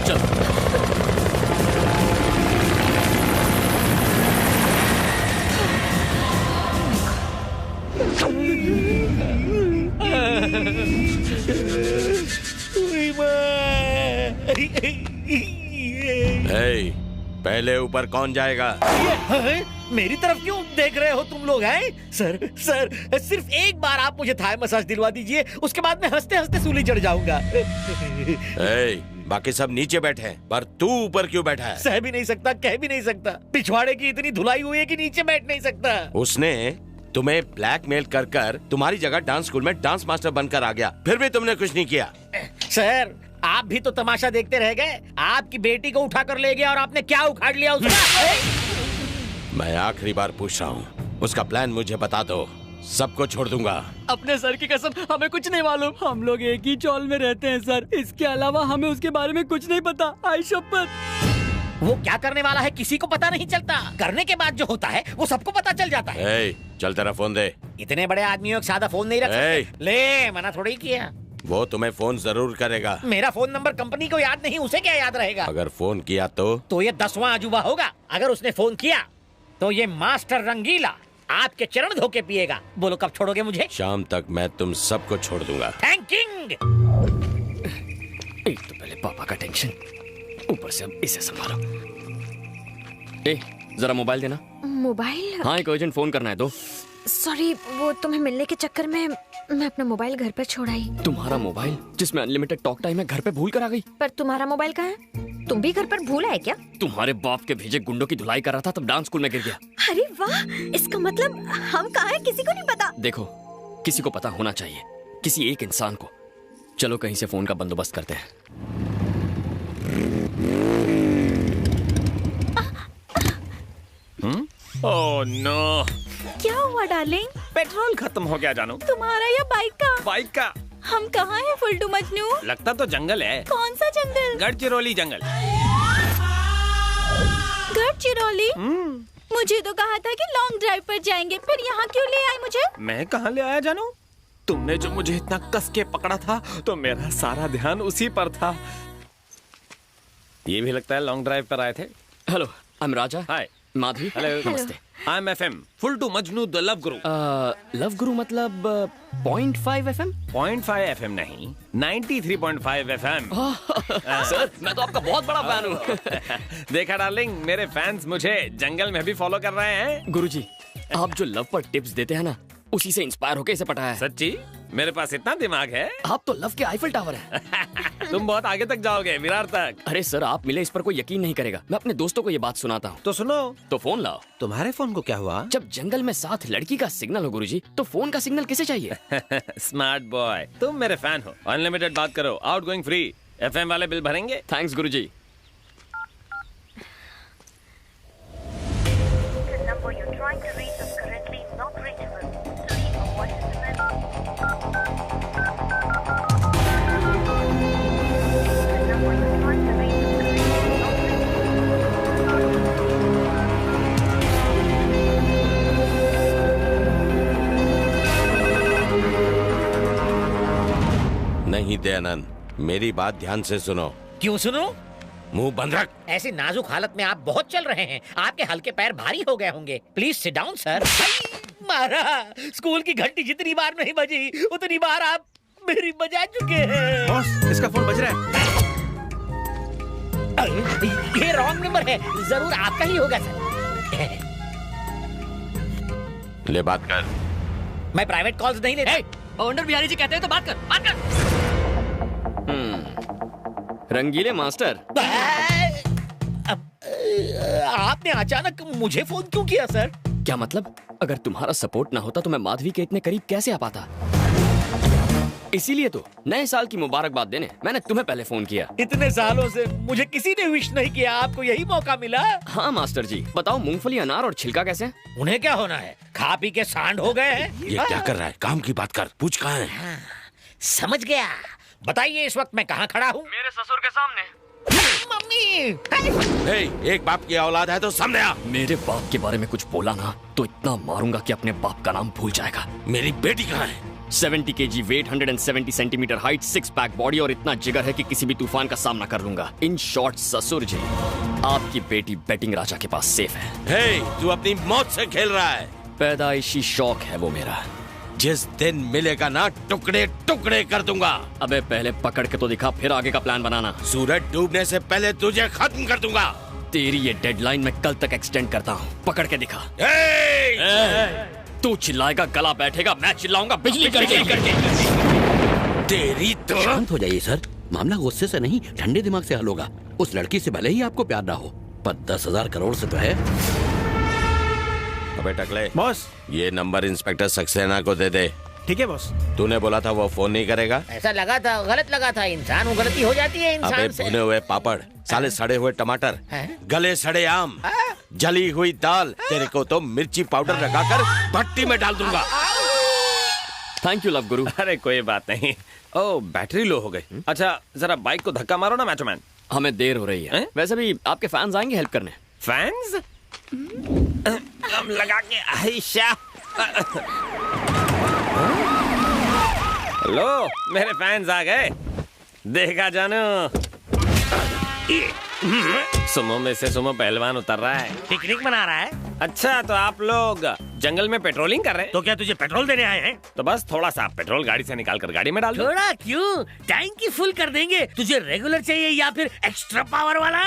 पहले ऊपर कौन जाएगा? मेरी तरफ क्यों देख रहे हो तुम लोग? हैं सर, सिर्फ एक बार आप मुझे थाई मसाज दिलवा दीजिए, उसके बाद मैं हंसते हंसते सूली चढ़ जाऊंगा। बाकी सब नीचे बैठे हैं, पर तू ऊपर क्यों बैठा है? सह भी नहीं सकता, कह भी नहीं सकता। पिछवाड़े की इतनी धुलाई हुई है कि नीचे बैठ नहीं सकता। उसने तुम्हें ब्लैकमेल कर तुम्हारी जगह डांस स्कूल में डांस मास्टर बनकर आ गया, फिर भी तुमने कुछ नहीं किया। सर, आप भी तो तमाशा देखते रह गए। आपकी बेटी को उठाकर ले गया और आपने क्या उखाड़ लिया उसका? मैं आखिरी बार पूछ रहा हूँ, उसका प्लान मुझे बता दो, सबको छोड़ दूंगा। अपने सर की कसम, हमें कुछ नहीं मालूम। हम लोग एक ही चौल में रहते हैं सर, इसके अलावा हमें उसके बारे में कुछ नहीं पता। आई शपथ। वो क्या करने वाला है किसी को पता नहीं चलता, करने के बाद जो होता है वो सबको पता चल जाता है। चल तेरा फोन दे। इतने बड़े आदमियों का सादा फोन नहीं रख सकते। ले, मना थोड़ी किया। वो तुम्हें फोन जरूर करेगा। मेरा फोन नंबर कंपनी को याद नहीं, उसे क्या याद रहेगा? अगर फोन किया तो ये 10वां अजूबा होगा। अगर उसने फोन किया तो ये मास्टर रंगीला आपके चरण धो के पिएगा। बोलो कब छोड़ोगे मुझे? शाम तक मैं तुम सबको छोड़ दूंगा। थैंकिंग। एक तो पहले पापा का टेंशन, ऊपर से अब इसे संभालो। जरा मोबाइल देना। मोबाइल? हाँ, एक अर्जेंट फोन करना है तो। सॉरी, वो तुम्हें मिलने के चक्कर में मैं अपना मोबाइल घर पर छोड़ आई। तुम्हारा मोबाइल जिसमें अनलिमिटेड टॉक टाइम है घर पे भूल कर आ गई। पर तुम्हारा मोबाइल कहाँ है? तुम भी घर पर भूला है क्या? तुम्हारे बाप के भेजे गुंडों की धुलाई कर रहा था तब डांस स्कूल में गिर गया। अरे वाह, इसका मतलब हम कहाँ हैं किसी को नहीं पता। देखो, किसी को पता होना चाहिए, किसी एक इंसान को। चलो कहीं से फोन का बंदोबस्त करते हैं। ओह नो, क्या हुआ डार्लिंग? पेट्रोल खत्म हो गया जानू। तुम्हारा या बाइक का? बाइक का। हम कहाँ हैं फुल्टू मजनू? लगता तो जंगल है। कौन सा जंगल? गढ़चिरौली जंगल। गढ़चिरौली? मुझे तो कहा था कि लॉन्ग ड्राइव पर जाएंगे, फिर यहाँ क्यों ले आए मुझे? मैं कहाँ ले आया जानू? तुमने जो मुझे इतना कस के पकड़ा था तो मेरा सारा ध्यान उसी पर था। ये भी लगता है लॉन्ग ड्राइव पर आए थे। Hello, I am Raja. Hi Madhavi. Hello, नमस्ते। I am FM full to Majnu the love guru. Love guru मतलब 0.5 FM? 0.5 FM नहीं, 93.5 FM। सर, मैं तो आपका बहुत बड़ा फैन हूँ। देखा डार्लिंग, मेरे फैंस मुझे जंगल में भी फॉलो कर रहे हैं। गुरुजी, आप जो लव पर टिप्स देते हैं ना, उसी से इंस्पायर होके इसे पटाया है। सच्ची? मेरे पास इतना दिमाग है? आप तो लव के आईफल टावर हैं। तुम बहुत आगे तक जाओगे, विरार तक। अरे सर, आप मिले इस पर कोई यकीन नहीं करेगा। मैं अपने दोस्तों को ये बात सुनाता हूँ। तो सुनो। तो फोन लाओ। तुम्हारे फोन को क्या हुआ? जब जंगल में साथ लड़की का सिग्नल हो गुरुजी, तो फोन का सिग्नल किसे चाहिए? स्मार्ट बॉय, तुम मेरे फैन हो। अनलिमिटेड बात करो, आउटगोइंग फ्री। FM वाले बिल भरेंगे? थैंक्स गुरुजी। नहीं दयानंद, मेरी बात ध्यान से सुनो। क्यों सुनो? मुंह बंद रख। ऐसी नाजुक हालत में आप बहुत चल रहे हैं, आपके हल्के पैर भारी हो गए होंगे। Please sit down sir. मारा, स्कूल की घंटी जितनी बार नहीं बजी उतनी बार आप मेरी बजा चुके हैं। बॉस, इसका फोन बज रहा है। ये रॉन्ग नंबर है, जरूर आपका ही होगा सर। ले बात कर। मैं प्राइवेट कॉल्स नहीं लेता। पाउंडर बिहारी जी कहते हैं तो बात कर, बात कर। रंगीले मास्टर, आपने अचानक मुझे फोन क्यों किया सर? क्या मतलब? अगर तुम्हारा सपोर्ट ना होता तो मैं माधवी के इतने करीब कैसे आ पाता? इसीलिए तो नए साल की मुबारकबाद देने मैंने तुम्हें पहले फोन किया। इतने सालों से मुझे किसी ने विश नहीं किया, आपको यही मौका मिला। हाँ मास्टर जी, बताओ मूंगफली, अनार और छिलका कैसे हैं? उन्हें क्या होना है, खा पी के सांड हो गए हैं। ये क्या कर रहा है? काम की बात कर, पूछ कहाँ है? हाँ, समझ गया। बताइए इस वक्त मैं कहाँ खड़ा हूँ? मेरे ससुर के सामने। मम्मी। एक बाप की औलाद है तो समझ आ। मेरे बाप के बारे में कुछ बोला ना तो इतना मारूंगा कि अपने बाप का नाम भूल जाएगा। मेरी बेटी कहाँ है? 70 kg weight, 170 centimetre height, 6 pack body और इतना जिगर है कि किसी भी तूफान का सामना कर लूंगा। इन शॉर्ट ससुर जी, आपकी बेटी बैटिंग राजा के पास सेफ है। हे, तू अपनी मौत से खेल रहा है। पैदाइशी शौक है वो मेरा। जिस दिन मिलेगा ना, टुकड़े टुकड़े कर दूंगा। अबे पहले पकड़ के तो दिखा, फिर आगे का प्लान बनाना। सूरज डूबने से पहले तुझे खत्म कर दूंगा। तेरी ये डेडलाइन मैं कल तक एक्सटेंड करता हूँ। पकड़ के दिखा। तू चिल्लाएगा, गला बैठेगा, मैं चिल्लाऊंगा बिजली करके। तेरी तो। शांत हो जाइए सर, मामला गुस्से से नहीं ठंडे दिमाग से हल होगा। उस लड़की से भले ही आपको प्यार ना हो, पर 10,000 करोड़ से तो है। अबे टकले बॉस, ये नंबर इंस्पेक्टर सक्सेना को दे दे। ठीक है बॉस। तूने बोला था वो फोन नहीं करेगा। ऐसा लगा था, गलत लगा था। इंसान, वो गलती हो जाती है इंसान अबे से। भुने हुए पापड़, साले सड़े हुए टमाटर, गले सड़े आम, जली हुई दाल, तेरे को तो मिर्ची पाउडर लगाकर भट्टी में डाल दूंगा। थैंक यू लव गुरु। अरे कोई बात नहीं। ओह, बैटरी लो हो गई। अच्छा, जरा बाइक को धक्का मारो ना मैचोमैन। हमें देर हो रही है। वैसे भी आपके फैंस आएंगे हेल्प करने। फैंस? हम लगा के आयशा। लो, मेरे फैंस आ गए। देखा जानू, सुमो में से सुमो पहलवान उतर रहा है, पिकनिक मना रहा है। अच्छा, तो आप लोग जंगल में पेट्रोलिंग कर रहे हैं? तो क्या तुझे पेट्रोल देने आए हैं? तो बस थोड़ा सा पेट्रोल गाड़ी से निकाल कर गाड़ी में डाल दो। थोड़ा क्यों, टैंकी फुल कर देंगे। तुझे रेगुलर चाहिए या फिर एक्स्ट्रा पावर वाला?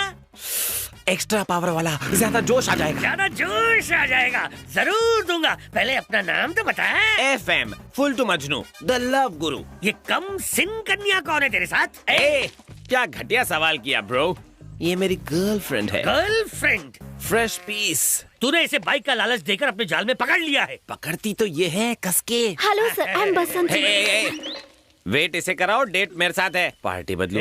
एक्स्ट्रा पावर वाला, ज्यादा जोश आ जाएगा। ज्यादा जोश आ जाएगा, जरूर दूंगा। पहले अपना नाम तो बता। FM full to Majnu the love guru. ये कम सिंह कन्या कौन है तेरे साथ? क्या घटिया सवाल किया ब्रो। ये मेरी गर्लफ्रेंड है। गर्लफ्रेंड? Fresh piece. तूने इसे बाइक का लालच देकर अपने जाल में पकड़ लिया है। पकड़ती तो ये है कसके। Hello sir, I am Basant. Wait इसे कराओ, डेट मेरे साथ है। पार्टी बदलो।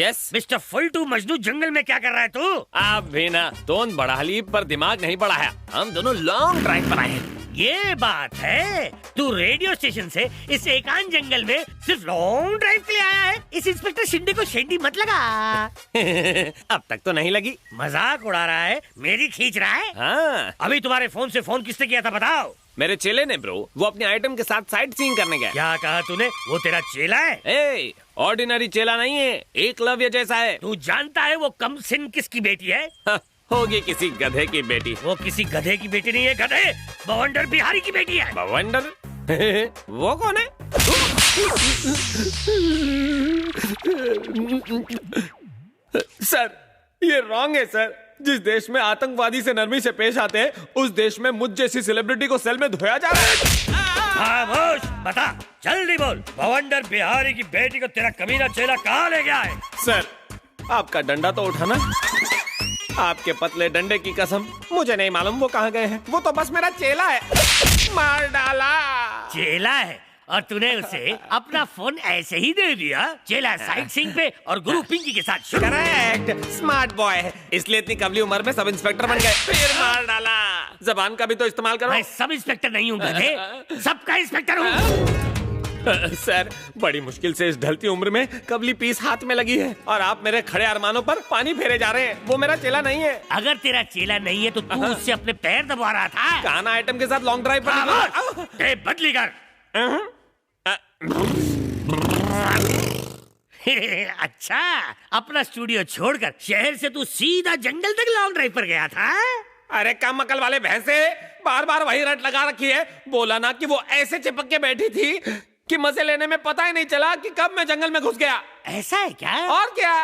यस मिस्टर फुलटू मजनू, जंगल में क्या कर रहा है तू? आप भी ना टोन बढ़ा ली पर दिमाग नहीं बढ़ाया। हम दोनों लॉन्ग ड्राइव पर आए हैं। ये बात है, तू रेडियो स्टेशन से इस एकांत जंगल में सिर्फ लॉन्ग ड्राइव के लिए आया है। इस इंस्पेक्टर शिंदे को शेंडी मत लगा। अब तक तो नहीं लगी। मजाक उड़ा रहा है, मेरी खींच रहा है। हाँ। अभी तुम्हारे फोन से फोन किसने किया था बताओ? मेरे चेले ने ब्रो, वो अपने आइटम के साथ साइट सीइंग करने गया। क्या कहा तूने? वो तेरा चेला है? ऑर्डिनरी चेला नहीं है, एकलव्य जैसा है। तू जानता है वो कमसिन किसकी बेटी है? होगी किसी गधे की बेटी। वो किसी गधे की बेटी नहीं है, गधे बवंडर बिहारी की बेटी है। बवंडर? वो कौन है? सर ये रॉन्ग है सर। जिस देश में आतंकवादी से नरमी से पेश आते हैं, उस देश में मुझ जैसी सेलिब्रिटी को सेल में धोया जा रहा है। खामोश, बता जल्दी बोल, बवंडर बिहारी की बेटी को तेरा कमीना चेला कहाँ ले गया है? सर आपका डंडा तो उठाना। आपके पतले डंडे की कसम, मुझे नहीं मालूम वो कहाँ गए हैं। वो तो बस मेरा चेला है। मार डाला। चेला है और तूने उसे अपना फोन ऐसे ही दे दिया? चेला साइट सीइंग पे और गुरु पिंकी के साथ। करेक्ट, स्मार्ट बॉय है, इसलिए इतनी कबली उम्र में सब इंस्पेक्टर बन गए। फिर मार डाला। जबान का भी तो इस्तेमाल करो। मैं सब इंस्पेक्टर नहीं हूँ गधे, सबका इंस्पेक्टर हूँ। सर बड़ी मुश्किल से इस ढलती उम्र में कबली पीस हाथ में लगी है और आप मेरे खड़े अरमानों पर पानी फेरे जा रहे हैं। वो मेरा चेला नहीं है। अगर तेरा चेला नहीं है तो तू उससे अपने पैर दबा रहा था। गाना आइटम के साथ लॉन्ग ड्राइव पर टेप बदली कर। अच्छा, अपना स्टूडियो छोड़कर शहर से तू सीधा जंगल तक लॉन्ग ड्राइव पर गया था? अरे कम अकल वाले भैंसे, बार बार वही रट लगा रखी है। बोला ना कि वो ऐसे चिपक के बैठी थी कि मजे लेने में पता ही नहीं चला कि कब मैं जंगल में घुस गया। ऐसा है क्या? और क्या।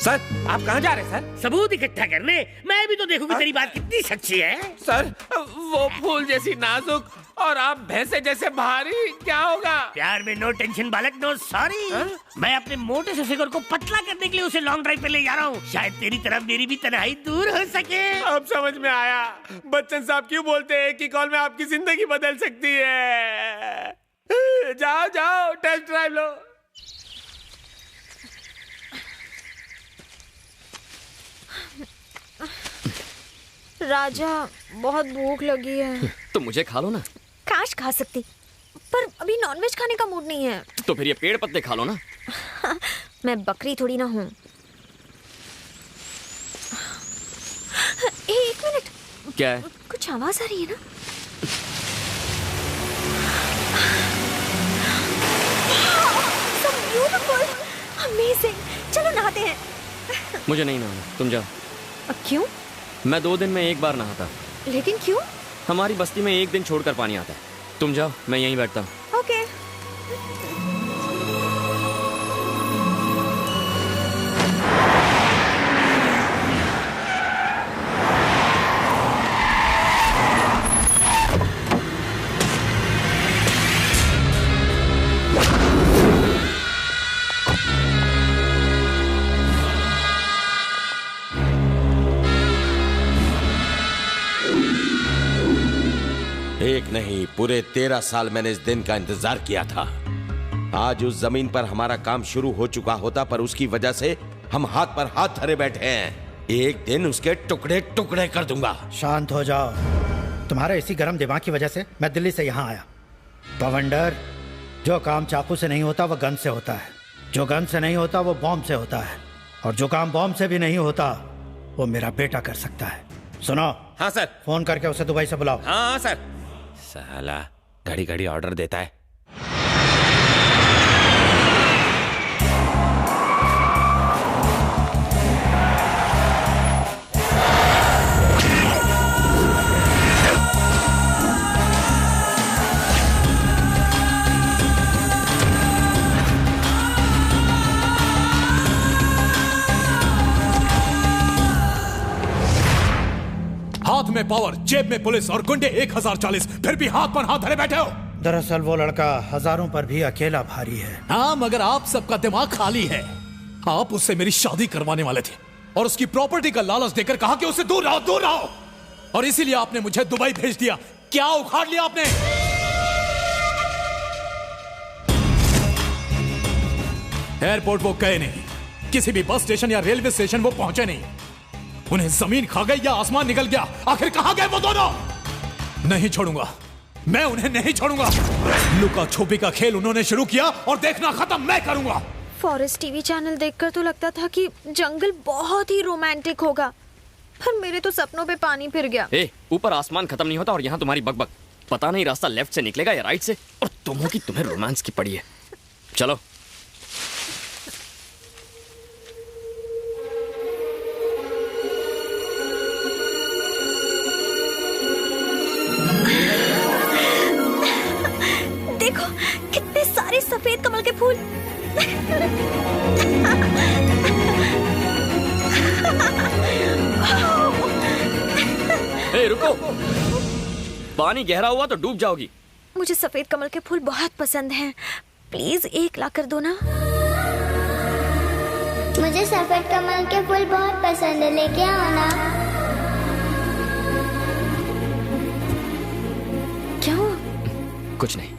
सर आप कहाँ जा रहे हैं सर? सबूत इकट्ठा करने। मैं भी तो देखूं कि तेरी बात कितनी सच्ची है। सर वो फूल जैसी नाजुक और आप भैंसे जैसे भारी, क्या होगा? प्यार में नो टेंशन बालक, नो सॉरी। मैं अपने मोटे से फिगर को पतला करने के लिए उसे लॉन्ग ड्राइव पे ले जा रहा हूँ। शायद तेरी तरफ मेरी भी तन्हाई दूर हो सके। अब समझ में आया बच्चन साहब क्यों बोलते हैं कि कॉल में आपकी जिंदगी बदल सकती है। जाओ जाओ टेस्ट ड्राइव लो। राजा बहुत भूख लगी है। तो मुझे खा लो ना। काश खा सकती, पर अभी नॉनवेज खाने का मूड नहीं है। तो फिर ये पेड़ पत्ते खा लो ना। मैं बकरी थोड़ी ना हूँ। एक मिनट। क्या है? कुछ आवाज आ रही है ना? So beautiful, amazing। चलो नहाते हैं। मुझे नहीं नहाना, तुम जाओ। क्यों? मैं 2 दिन में एक बार नहाता। लेकिन क्यों? हमारी बस्ती में 1 दिन छोड़कर पानी आता है। तुम जाओ, मैं यहीं बैठता हूँ। ओके। एक नहीं, पूरे 13 साल मैंने इस दिन का इंतजार किया था। आज उस जमीन पर हमारा काम शुरू हो चुका होता, पर उसकी वजह से हम हाथ पर हाथ धरे बैठे हैं। एक दिन उसके टुकड़े टुकड़े कर दूंगा। शांत हो जाओ। तुम्हारे इसी गर्म दिमाग की वजह से मैं दिल्ली से यहाँ आया। बवंडर, जो काम चाकू से नहीं होता वो गन से होता है, जो गन से नहीं होता वो बॉम्ब से होता है, और जो काम बॉम्ब से भी नहीं होता वो मेरा बेटा कर सकता है। सुनो। हाँ सर। फोन करके उसे दुबई से बुलाओ। हाँ सर। साला घड़ी घड़ी ऑर्डर देता है। हाथ में पावर, जेब में पुलिस और गुंडे 1040, फिर भी हाथ पर हाथ धरे बैठे हो। दरअसल वो लड़का हजारों पर भी अकेला भारी है। हाँ, मगर आप सबका दिमाग खाली है। आप उससे मेरी शादी करवाने वाले थे और उसकी प्रॉपर्टी का लालच देकर कहा कि उससे दूर रहो, दूर रहो। और इसीलिए आपने मुझे दुबई भेज दिया। क्या उखाड़ लिया आपने? एयरपोर्ट वो गए नहीं, किसी भी बस स्टेशन या रेलवे स्टेशन वो पहुंचे नहीं। उन्हें जमीन खा गई या आसमान निकल गया, आखिर कहां गए वो दोनों? नहीं छोड़ूंगा, मैं उन्हें नहीं छोड़ूंगा। लुका छुपी का खेल उन्होंने शुरू किया और देखना खत्म मैं करूंगा। फॉरेस्ट टीवी चैनल देखकर तो लगता था कि जंगल बहुत ही रोमांटिक होगा, पर मेरे तो सपनों पे पानी फिर गया। ऊपर आसमान खत्म नहीं होता और यहाँ तुम्हारी बकबक। पता नहीं रास्ता लेफ्ट से निकलेगा या राइट से, और तुम हो कि तुम्हें रोमांस की पड़ी है। चलो। देखो कितने सारे सफेद कमल के फूल। रुको, पानी गहरा हुआ तो डूब जाओगी। मुझे सफेद कमल के फूल बहुत पसंद हैं, प्लीज एक ला कर दो ना। मुझे सफेद कमल के फूल बहुत पसंद है, लेके आओ ना। क्या हुआ? कुछ नहीं।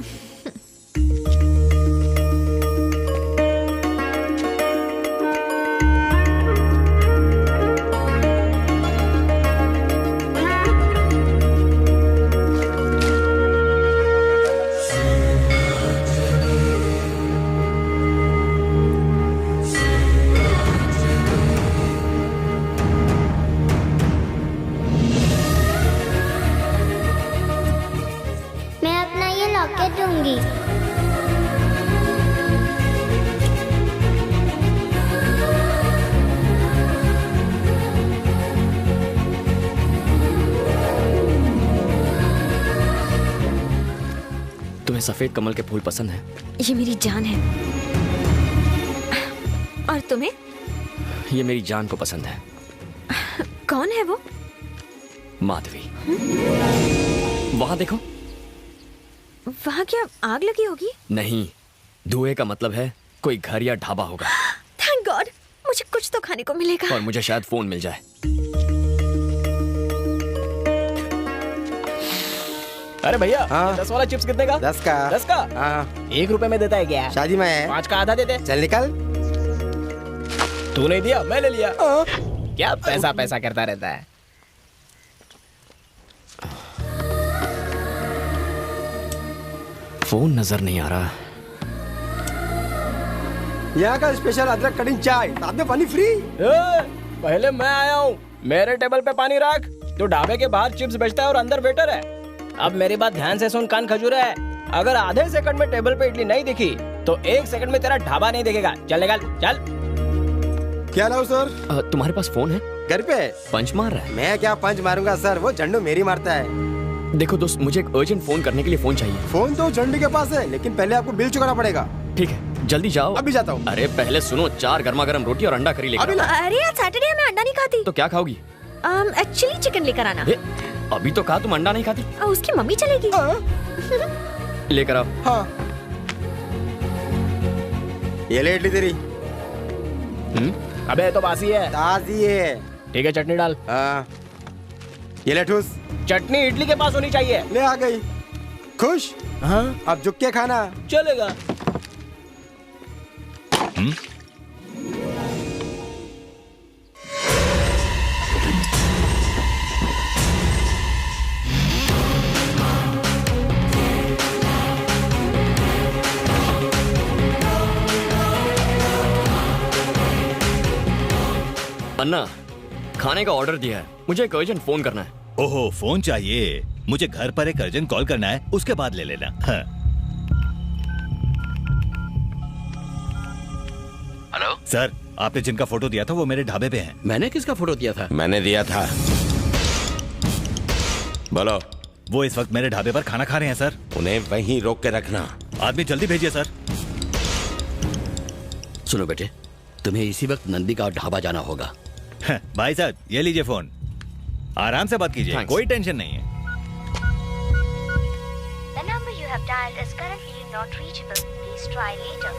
दूंगी। तुम्हें सफेद कमल के फूल पसंद है? ये मेरी जान है। और तुम्हें? ये मेरी जान को पसंद है। कौन है वो? माधवी। वहां देखो। वहाँ क्या आग लगी होगी? नहीं, धुएं का मतलब है कोई घर या ढाबा होगा। थैंक गॉड, मुझे कुछ तो खाने को मिलेगा। और मुझे शायद फोन मिल जाए। अरे भैया, 10 वाला चिप्स कितने का? 10 का। 10 का? 1 रुपए में देता है क्या? शादी में है। 5 का आधा देते। चल निकल। तू नहीं दिया, मैं ले लिया। क्या पैसा पैसा करता रहता है। फोन नजर नहीं आ रहा। यहाँ का स्पेशल अदरक कटिंग चाय, साथ में पानी फ्री। पहले मैं आया हूँ, मेरे टेबल पे पानी रख। तू ढाबे के बाहर चिप्स बेचता है और अंदर वेटर है। अब मेरी बात ध्यान से सुन, कान खजूर है। अगर आधे सेकंड में टेबल पे इडली नहीं दिखी तो 1 सेकंड में तेरा ढाबा नहीं दिखेगा। चल निकल, चल। क्या लाऊं सर? तुम्हारे पास फोन है? घर पे। पंच मार रहा है? मैं क्या पंच मारूंगा सर, वो झंडू मेरी मारता है। देखो दोस्त, मुझे एक अर्जेंट फोन करने के लिए फोन चाहिए। फोन तो झंडू के पास है, लेकिन पहले आपको बिल चुकाना पड़ेगा। ठीक है, जल्दी जाओ। अभी जाता हूँ। अरे पहले सुनो, 4 गर्मा गर्म रोटी और अंडा करी लेकर। अरे आज सैटरडे है, मैं अंडा नहीं खाती। तो क्या खाओगी? एक्चुअली चिकन लेकर आना। अभी तो कहा तुम अंडा नहीं खाती। उसकी मम्मी चलेगी। लेकर आओ। हाँ। ये ले इडली तेरी। अबे तो बासी है। ताजी है। ठीक है, चटनी डाल। ये ले ठूस। चटनी इडली के पास होनी चाहिए। ले आ गई। खुश? हाँ। अब झुक के खाना। चलेगा। अन्ना, खाने का ऑर्डर दिया है, मुझे एक अर्जेंट फोन करना है। ओहो, फोन चाहिए? मुझे घर पर एक अर्जेंट कॉल करना है, उसके बाद ले लेना। हाँ। हेलो सर, आपने जिनका फोटो दिया था वो मेरे ढाबे पे हैं। मैंने किसका फोटो दिया था? मैंने दिया था। बोलो। वो इस वक्त मेरे ढाबे पर खाना खा रहे हैं सर। उन्हें वहीं रोक के रखना। आदमी जल्दी भेजिए सर। सुनो बेटे, तुम्हें इसी वक्त नंदी का ढाबा जाना होगा। भाई साहब, ये लीजिए फोन, आराम से बात कीजिए, कोई टेंशन नहीं है। The number you have have dialed is currently not reachable. Please try later.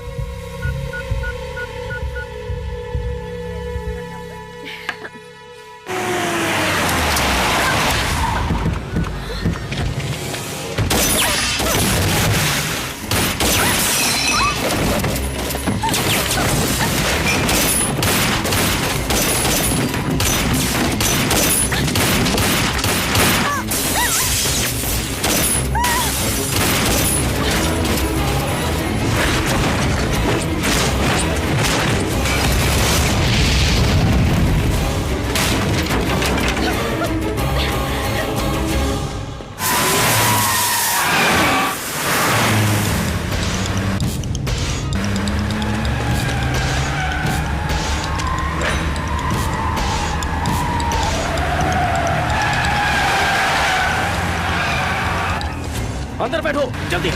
अंदर बैठो जल्दी।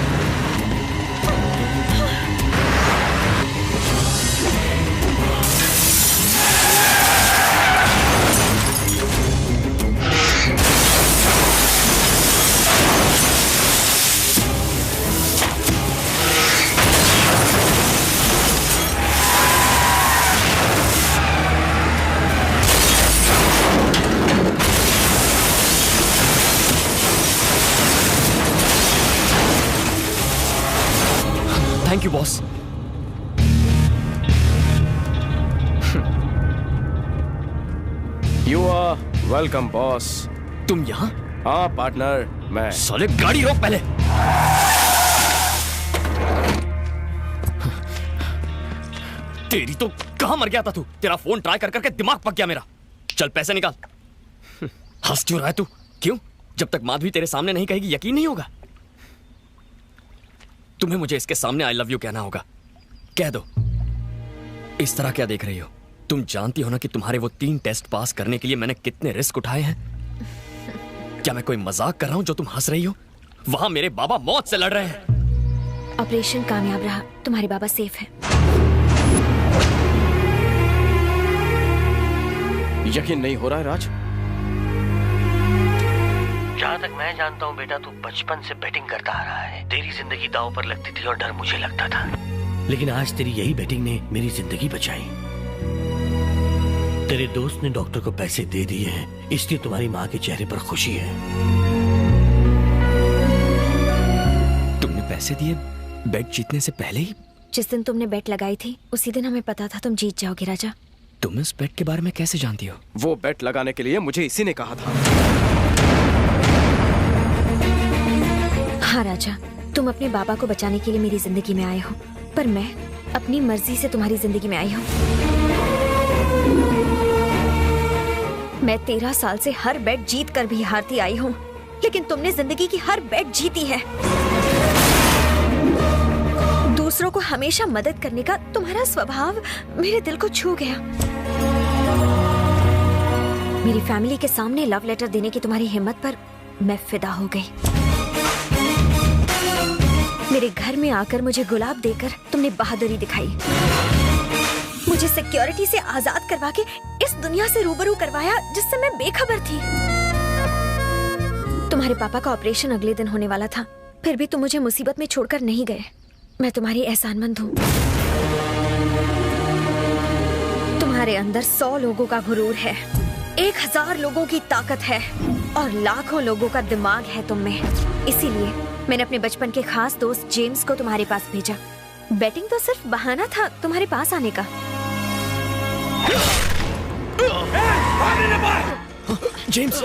Thank you boss. You are welcome boss. तुम यहाँ? हाँ पार्टनर, मैं। साले गाड़ी रोक पहले। तेरी तो कहाँ मर गया था तू? तेरा फोन ट्राई कर करके दिमाग पक गया मेरा। चल पैसे निकाल। हंस क्यों रहा है तू? क्यों? जब तक माधवी तेरे सामने नहीं कहेगी यकीन नहीं होगा। तुम्हें मुझे इसके सामने आई लव यू कहना होगा। कह दो। इस तरह क्या देख रही हो? तुम जानती हो ना कि तुम्हारे वो 3 टेस्ट पास करने के लिए मैंने कितने रिस्क उठाए हैं। क्या मैं कोई मजाक कर रहा हूं जो तुम हंस रही हो? वहां मेरे बाबा मौत से लड़ रहे हैं। ऑपरेशन कामयाब रहा, तुम्हारे बाबा सेफ हैं। यकीन नहीं हो रहा है राज। जहाँ तक मैं जानता हूँ बेटा, तू बचपन से बैटिंग करता आ रहा है। तेरी जिंदगी दांव पर लगती थी और डर मुझे लगता था, लेकिन आज तेरी यही बैटिंग ने मेरी जिंदगी बचाई। तेरे दोस्त ने डॉक्टर को पैसे दे दिए हैं, इसलिए तुम्हारी माँ के चेहरे पर खुशी है। तुमने पैसे दिए बेट जीतने से पहले ही? जिस दिन तुमने बेट लगाई थी उसी दिन हमें पता था तुम जीत जाओगे राजा। तुम इस बेट के बारे में कैसे जानती हो? वो बेट लगाने के लिए मुझे इसी ने कहा था। हाँ राजा, तुम अपने बाबा को बचाने के लिए मेरी जिंदगी में आए हो, पर मैं अपनी मर्जी से तुम्हारी जिंदगी में आई हूँ। मैं 13 साल से हर बेट जीत कर भी हारती आई हूँ, लेकिन तुमने जिंदगी की हर बेट जीती है। दूसरों को हमेशा मदद करने का तुम्हारा स्वभाव मेरे दिल को छू गया। मेरी फैमिली के सामने लव लेटर देने की तुम्हारी हिम्मत पर मैं फिदा हो गई। मेरे घर में आकर मुझे गुलाब देकर तुमने बहादुरी दिखाई। मुझे सिक्योरिटी से आजाद करवा के इस दुनिया से रूबरू करवाया जिससे मैं बेखबर थी। तुम्हारे पापा का ऑपरेशन अगले दिन होने वाला था, फिर भी तुम मुझे मुसीबत में छोड़कर नहीं गए। मैं तुम्हारी एहसानमंद हूँ। तुम्हारे अंदर 100 लोगों का गुरूर है, 1000 लोगों की ताकत है और लाखों लोगों का दिमाग है तुम में। इसीलिए मैंने अपने बचपन के खास दोस्त जेम्स को तुम्हारे पास भेजा। बैटिंग तो सिर्फ बहाना था तुम्हारे पास आने का। जेम्स,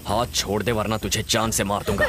हाथ छोड़ दे वरना तुझे जान से मार दूंगा।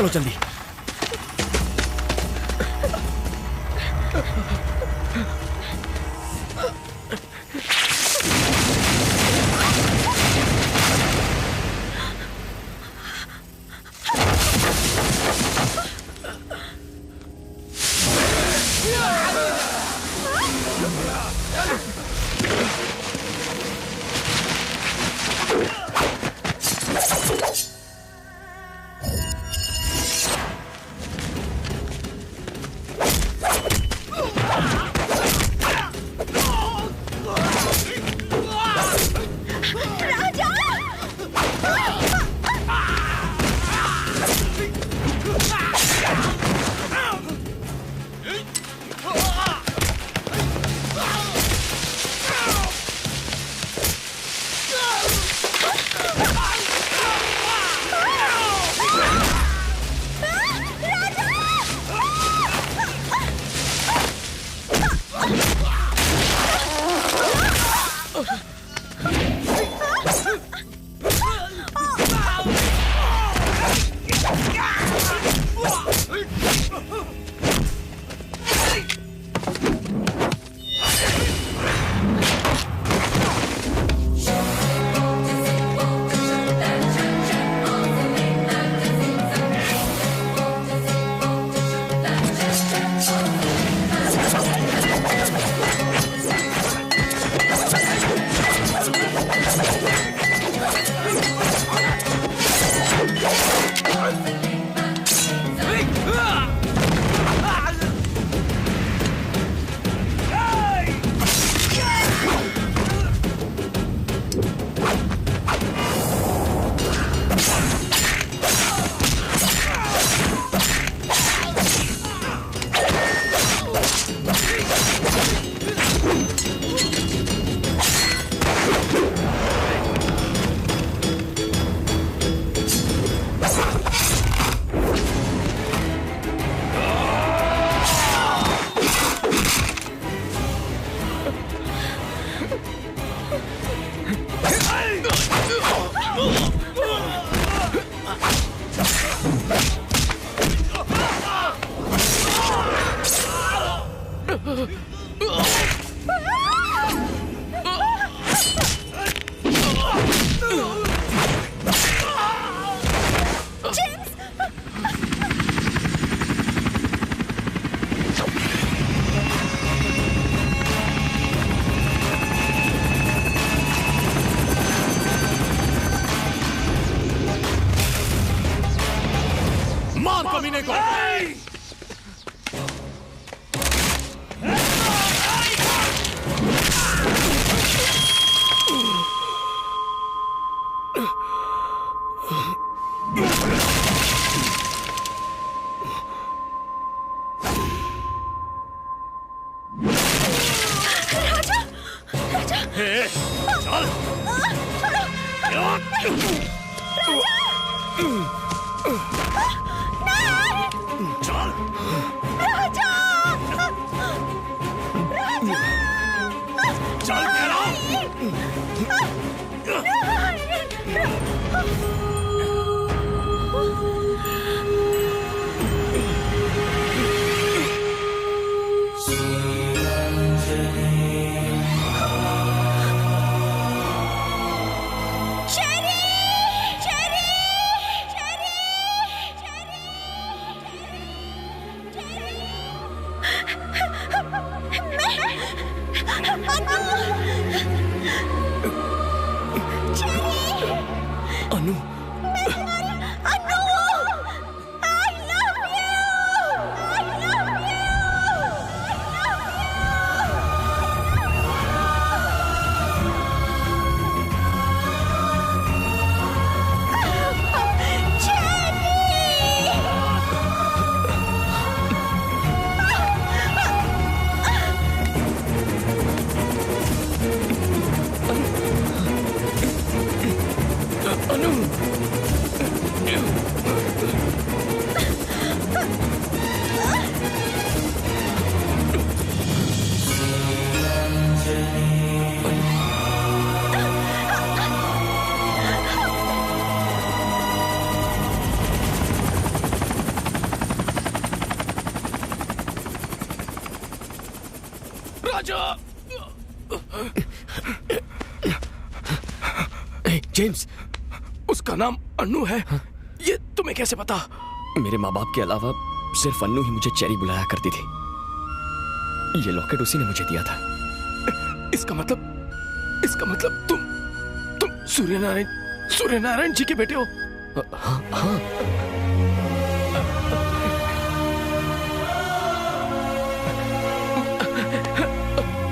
चलो जल्दी। राजा। जेम्स, उसका नाम अन्नू है। ये तुम्हें कैसे पता? मेरे माँ बाप के अलावा सिर्फ अन्नू ही मुझे चेरी बुलाया करती थी। ये लॉकेट उसी ने मुझे दिया था। इसका मतलब तुम सूर्यनारायण जी के बेटे हो? हाँ।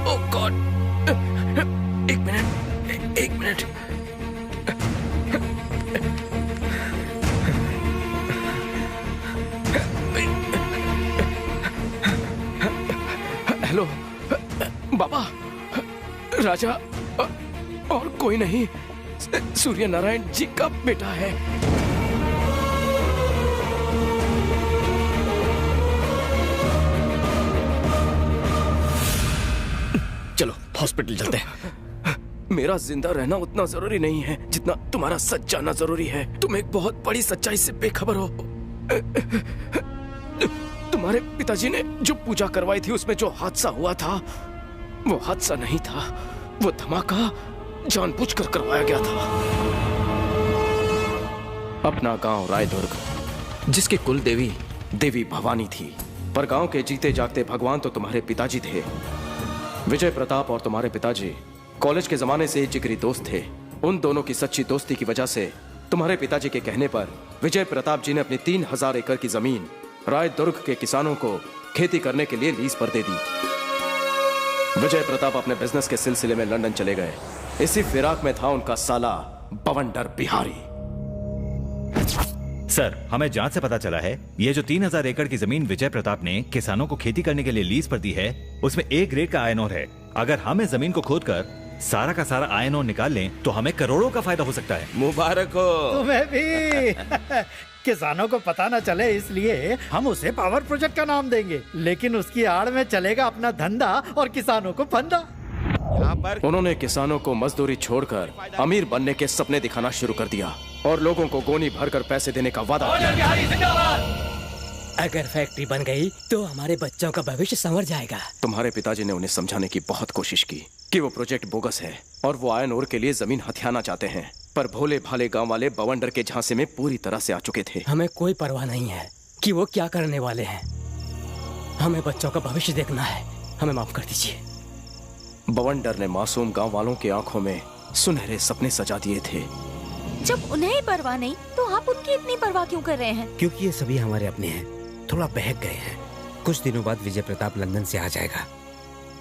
ओह गॉड, एक मिनट। हेलो बाबा, राजा और कोई नहीं, सूर्यनारायण जी का बेटा है। चलो हॉस्पिटल चलते हैं। मेरा जिंदा रहना उतना जरूरी नहीं है जितना तुम्हारा सच जानना जरूरी है। तुम एक बहुत बड़ी सच्चाई से बेखबर हो। तुम्हारे पिताजी ने जो पूजा करवाई थी उसमें जो हादसा हुआ था वो हादसा नहीं था, वो धमाका जानबूझकर करवाया गया था। अपना गांव रायदुर्ग, जिसकी कुल देवी भवानी थी, पर गांव के जीते जागते भगवान तो तुम्हारे पिताजी थे। विजय प्रताप और तुम्हारे पिताजी कॉलेज के जमाने से जिगरी दोस्त थे। उन दोनों की सच्ची दोस्ती की वजह से तुम्हारे पिताजी के कहने पर विजय प्रताप जी ने अपनी 3000 एकड़ की जमीन रायदुर्ग के किसानों को खेती करने के लिए लीज पर दे दी। विजय प्रताप अपने बिजनेस के सिलसिले में लंदन चले गए। इसी फिराक में था उनका साला बवंडर बिहारी। सर, हमें जांच से पता चला है ये जो 3000 एकड़ की जमीन विजय प्रताप ने किसानों को खेती करने के लिए लीज पर दी है, उसमें A ग्रेड का आयरन ओर है। अगर हम इस जमीन को खोदकर सारा का सारा आयरन ओर निकाल लें तो हमें करोड़ों का फायदा हो सकता है। मुबारक हो तुम्हें भी। किसानों को पता न चले इसलिए हम उसे पावर प्रोजेक्ट का नाम देंगे, लेकिन उसकी आड़ में चलेगा अपना धंधा और किसानों को फंदा। उन्होंने किसानों को मजदूरी छोड़कर अमीर बनने के सपने दिखाना शुरू कर दिया और लोगों को गोनी भरकर पैसे देने का वादा किया। अगर फैक्ट्री बन गई तो हमारे बच्चों का भविष्य संवर जाएगा। तुम्हारे पिताजी ने उन्हें समझाने की बहुत कोशिश की कि वो प्रोजेक्ट बोगस है और वो आयरन ओर के लिए जमीन हथियाना चाहते हैं, पर भोले भाले गांव वाले बवंडर के झांसे में पूरी तरह से आ चुके थे। हमें कोई परवाह नहीं है कि वो क्या करने वाले हैं। हमें बच्चों का भविष्य देखना है। हमें माफ कर दीजिए। बवंडर ने मासूम गांव वालों की आंखों में सुनहरे सपने सजा दिए थे। जब उन्हें ही परवाह नहीं तो आप उनकी इतनी परवाह क्यों कर रहे हैं? क्योंकि ये सभी हमारे अपने हैं। थोड़ा बहक गए हैं। कुछ दिनों बाद विजय प्रताप लंदन से आ जाएगा,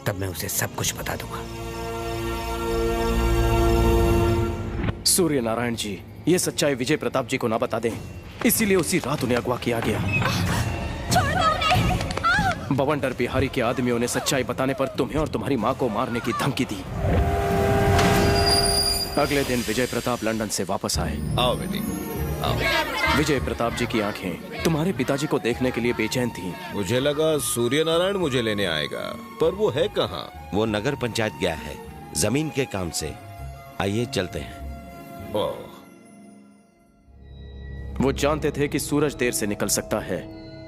तब मैं उसे सब कुछ बता दूंगा। सूर्यनारायण जी ये सच्चाई विजय प्रताप जी को ना बता दें, इसीलिए उसी रात उन्हें अगवा किया गया। बवंडर बिहारी के आदमियों ने सच्चाई बताने पर तुम्हें और तुम्हारी माँ को मारने की धमकी दी। अगले दिन विजय प्रताप लंदन से वापस आए। आओ बेटी, आओ। विजय प्रताप जी की आंखें तुम्हारे पिताजी को देखने के लिए बेचैन थीं। मुझे लगा सूर्यनारायण मुझे लेने आएगा, पर वो है कहाँ? वो नगर पंचायत गया है जमीन के काम से। आइए चलते हैं। वो जानते थे कि सूरज देर से निकल सकता है,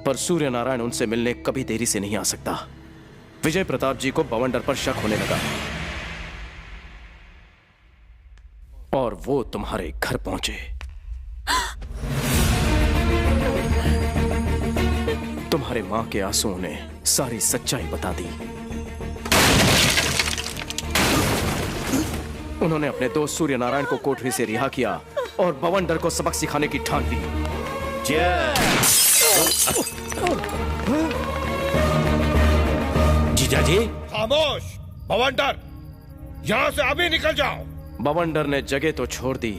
पर सूर्यनारायण उनसे मिलने कभी देरी से नहीं आ सकता। विजय प्रताप जी को बवंडर पर शक होने लगा और वो तुम्हारे घर पहुंचे। तुम्हारे मां के आंसुओं ने सारी सच्चाई बता दी। उन्होंने अपने दोस्त सूर्यनारायण को कोठरी से रिहा किया और बवंडर को सबक सिखाने की ठान ली। जीजाजी, खामोश! बवंडर, यहाँ से अभी निकल जाओ। बवंडर ने जगह तो छोड़ दी,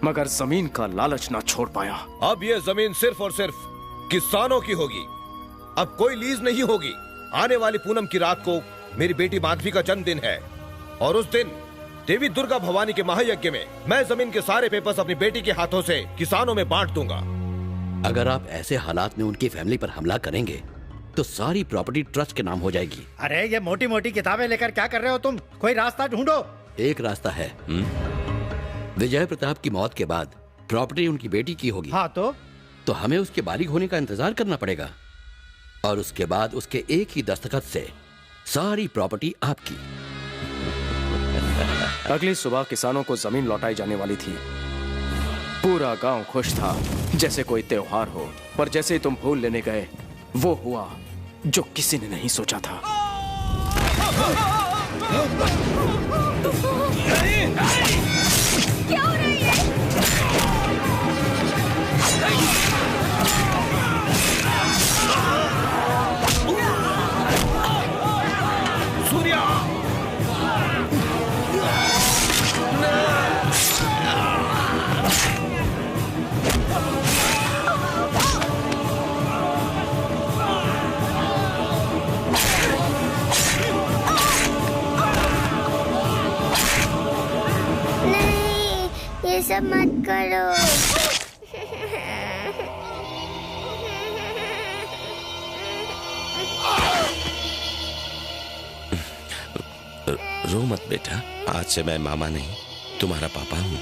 मगर जमीन का लालच ना छोड़ पाया। अब ये जमीन सिर्फ और सिर्फ किसानों की होगी। अब कोई लीज नहीं होगी। आने वाली पूनम की रात को मेरी बेटी माधवी का जन्मदिन है और उस दिन देवी दुर्गा भवानी के महायज्ञ में मैं जमीन के सारे पेपर्स अपनी बेटी के हाथों से किसानों में बांट दूंगा। अगर आप ऐसे हालात में उनकी फैमिली पर हमला करेंगे तो सारी प्रॉपर्टी ट्रस्ट के नाम हो जाएगी। अरे ये मोटी मोटी किताबें लेकर क्या कर रहे हो तुम? कोई रास्ता ढूंढो। एक रास्ता है। विजय प्रताप की मौत के बाद प्रॉपर्टी उनकी बेटी की होगी। हाँ तो हमें उसके बालिग होने का इंतजार करना पड़ेगा और उसके बाद उसके एक ही दस्तखत से सारी प्रॉपर्टी आपकी। अगली सुबह किसानों को जमीन लौटाई जाने वाली थी। पूरा गांव खुश था जैसे कोई त्योहार हो, पर जैसे ही तुम फूल लेने गए वो हुआ जो किसी ने नहीं सोचा था। क्या हो रही है? सूर्या! नहीं, ये सब मत करो। रो मत बेटा, आज से मैं मामा नहीं तुम्हारा पापा हूँ।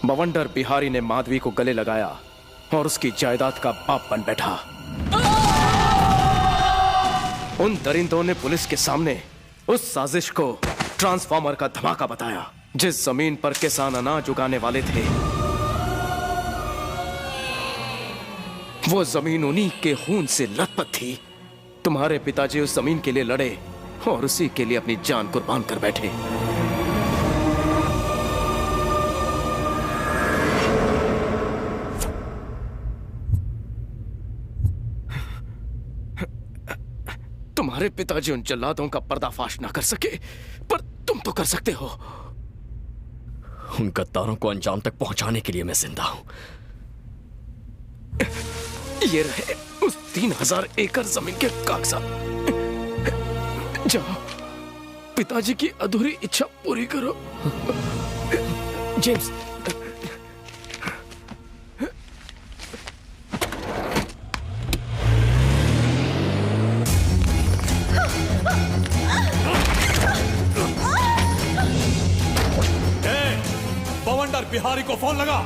बवंडर बिहारी ने माधवी को गले लगाया और उसकी जायदाद का बाप बन बैठा। उन दरिंदों ने पुलिस के सामने उस साजिश को ट्रांसफार्मर का धमाका बताया। जिस जमीन पर किसान अनाज उगाने वाले थे, वो जमीन उन्हीं के खून से लथपथ थी। तुम्हारे पिताजी उस जमीन के लिए लड़े और उसी के लिए अपनी जान कुर्बान कर बैठे। तुम्हारे पिताजी उन जल्लादों का पर्दाफाश ना कर सके, पर तुम तो कर सकते हो। उन गद्दारों को अंजाम तक पहुंचाने के लिए मैं जिंदा हूं। ये रहे उस 3000 एकड़ जमीन के कागजात। जाओ, पिताजी की अधूरी इच्छा पूरी करो। जेम्स, बवंडर बिहारी को फोन लगा।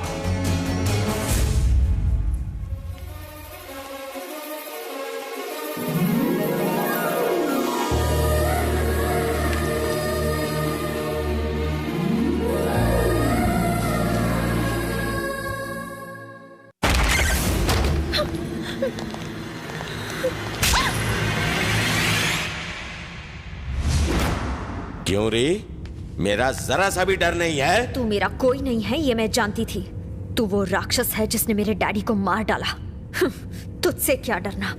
क्यों रे? मेरा जरा सा भी डर नहीं है? तू मेरा कोई नहीं है, ये मैं जानती थी। तू वो राक्षस है जिसने मेरे डैडी को मार डाला। तुझसे क्या डरना।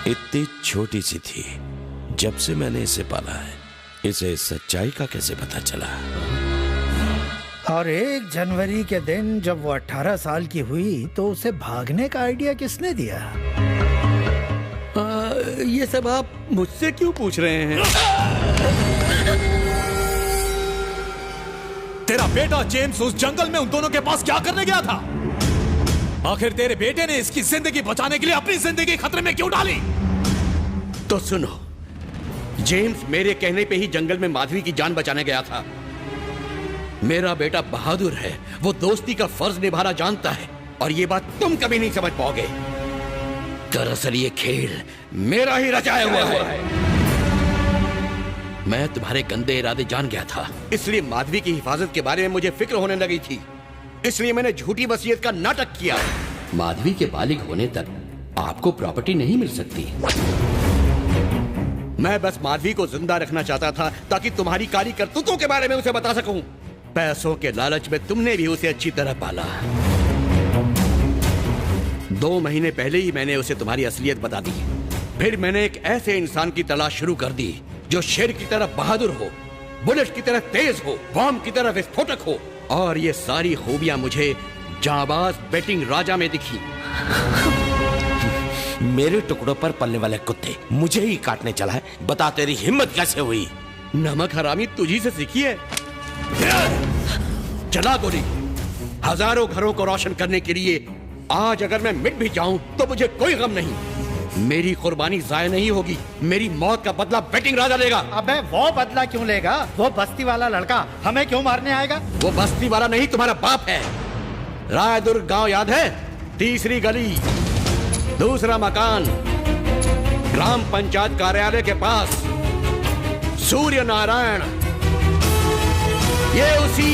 इतनी छोटी सी थी, जब से मैंने इसे पाला है, इसे सच्चाई का कैसे पता चला? और 1 जनवरी के दिन जब वो 18 साल की हुई तो उसे भागने का आइडिया किसने दिया? ये सब आप मुझसे क्यों पूछ रहे हैं? तेरा बेटा जेम्स उस जंगल में उन दोनों के पास क्या करने गया था? आखिर तेरे बेटे ने इसकी जिंदगी बचाने के लिए अपनी जिंदगी खतरे में क्यों डाली? तो सुनो, जेम्स मेरे कहने पे ही जंगल में माधवी की जान बचाने गया था। मेरा बेटा बहादुर है, वो दोस्ती का फर्ज निभाना जानता है, और ये बात तुम कभी नहीं समझ पाओगे। दरअसल ये खेल मेरा ही रचाया हुआ है। मैं तुम्हारे गंदे इरादे जान गया था, इसलिए माधवी की हिफाजत के बारे में मुझे फिक्र होने लगी थी। इसलिए मैंने झूठी वसीयत का नाटक किया। माधवी के बालिग होने तक आपको प्रॉपर्टी नहीं मिल सकती। मैं बस माधवी को जिंदा रखना चाहता था ताकि तुम्हारी काली करतूतों के बारे में उसे बता सकूं। पैसों के लालच में तुमने भी उसे अच्छी तरह पाला। 2 महीने पहले ही मैंने उसे तुम्हारी असलियत बता दी। फिर मैंने एक ऐसे इंसान की तलाश शुरू कर दी जो शेर की तरह बहादुर हो, बुलेट की तरह तेज हो, बॉम्ब की तरह विस्फोटक हो, और ये सारी खूबियां मुझे जाबाज बेटिंग राजा में दिखी। मेरे टुकड़ों पर पलने वाले कुत्ते मुझे ही काटने चला है। बता तेरी हिम्मत कैसे हुई? नमक हरामी तुझी से सीखी है। चला गोली। हजारों घरों को रोशन करने के लिए आज अगर मैं मिट भी जाऊं तो मुझे कोई गम नहीं। मेरी कुर्बानी जाया नहीं होगी। मेरी मौत का बदला बेटिंग राजा लेगा। अबे वो बदला क्यों लेगा? वो बस्ती वाला लड़का हमें क्यों मारने आएगा? वो बस्ती वाला नहीं, तुम्हारा बाप है। रायदुर्ग गांव याद है? तीसरी गली, दूसरा मकान, ग्राम पंचायत कार्यालय के पास, सूर्य नारायण। ये उसी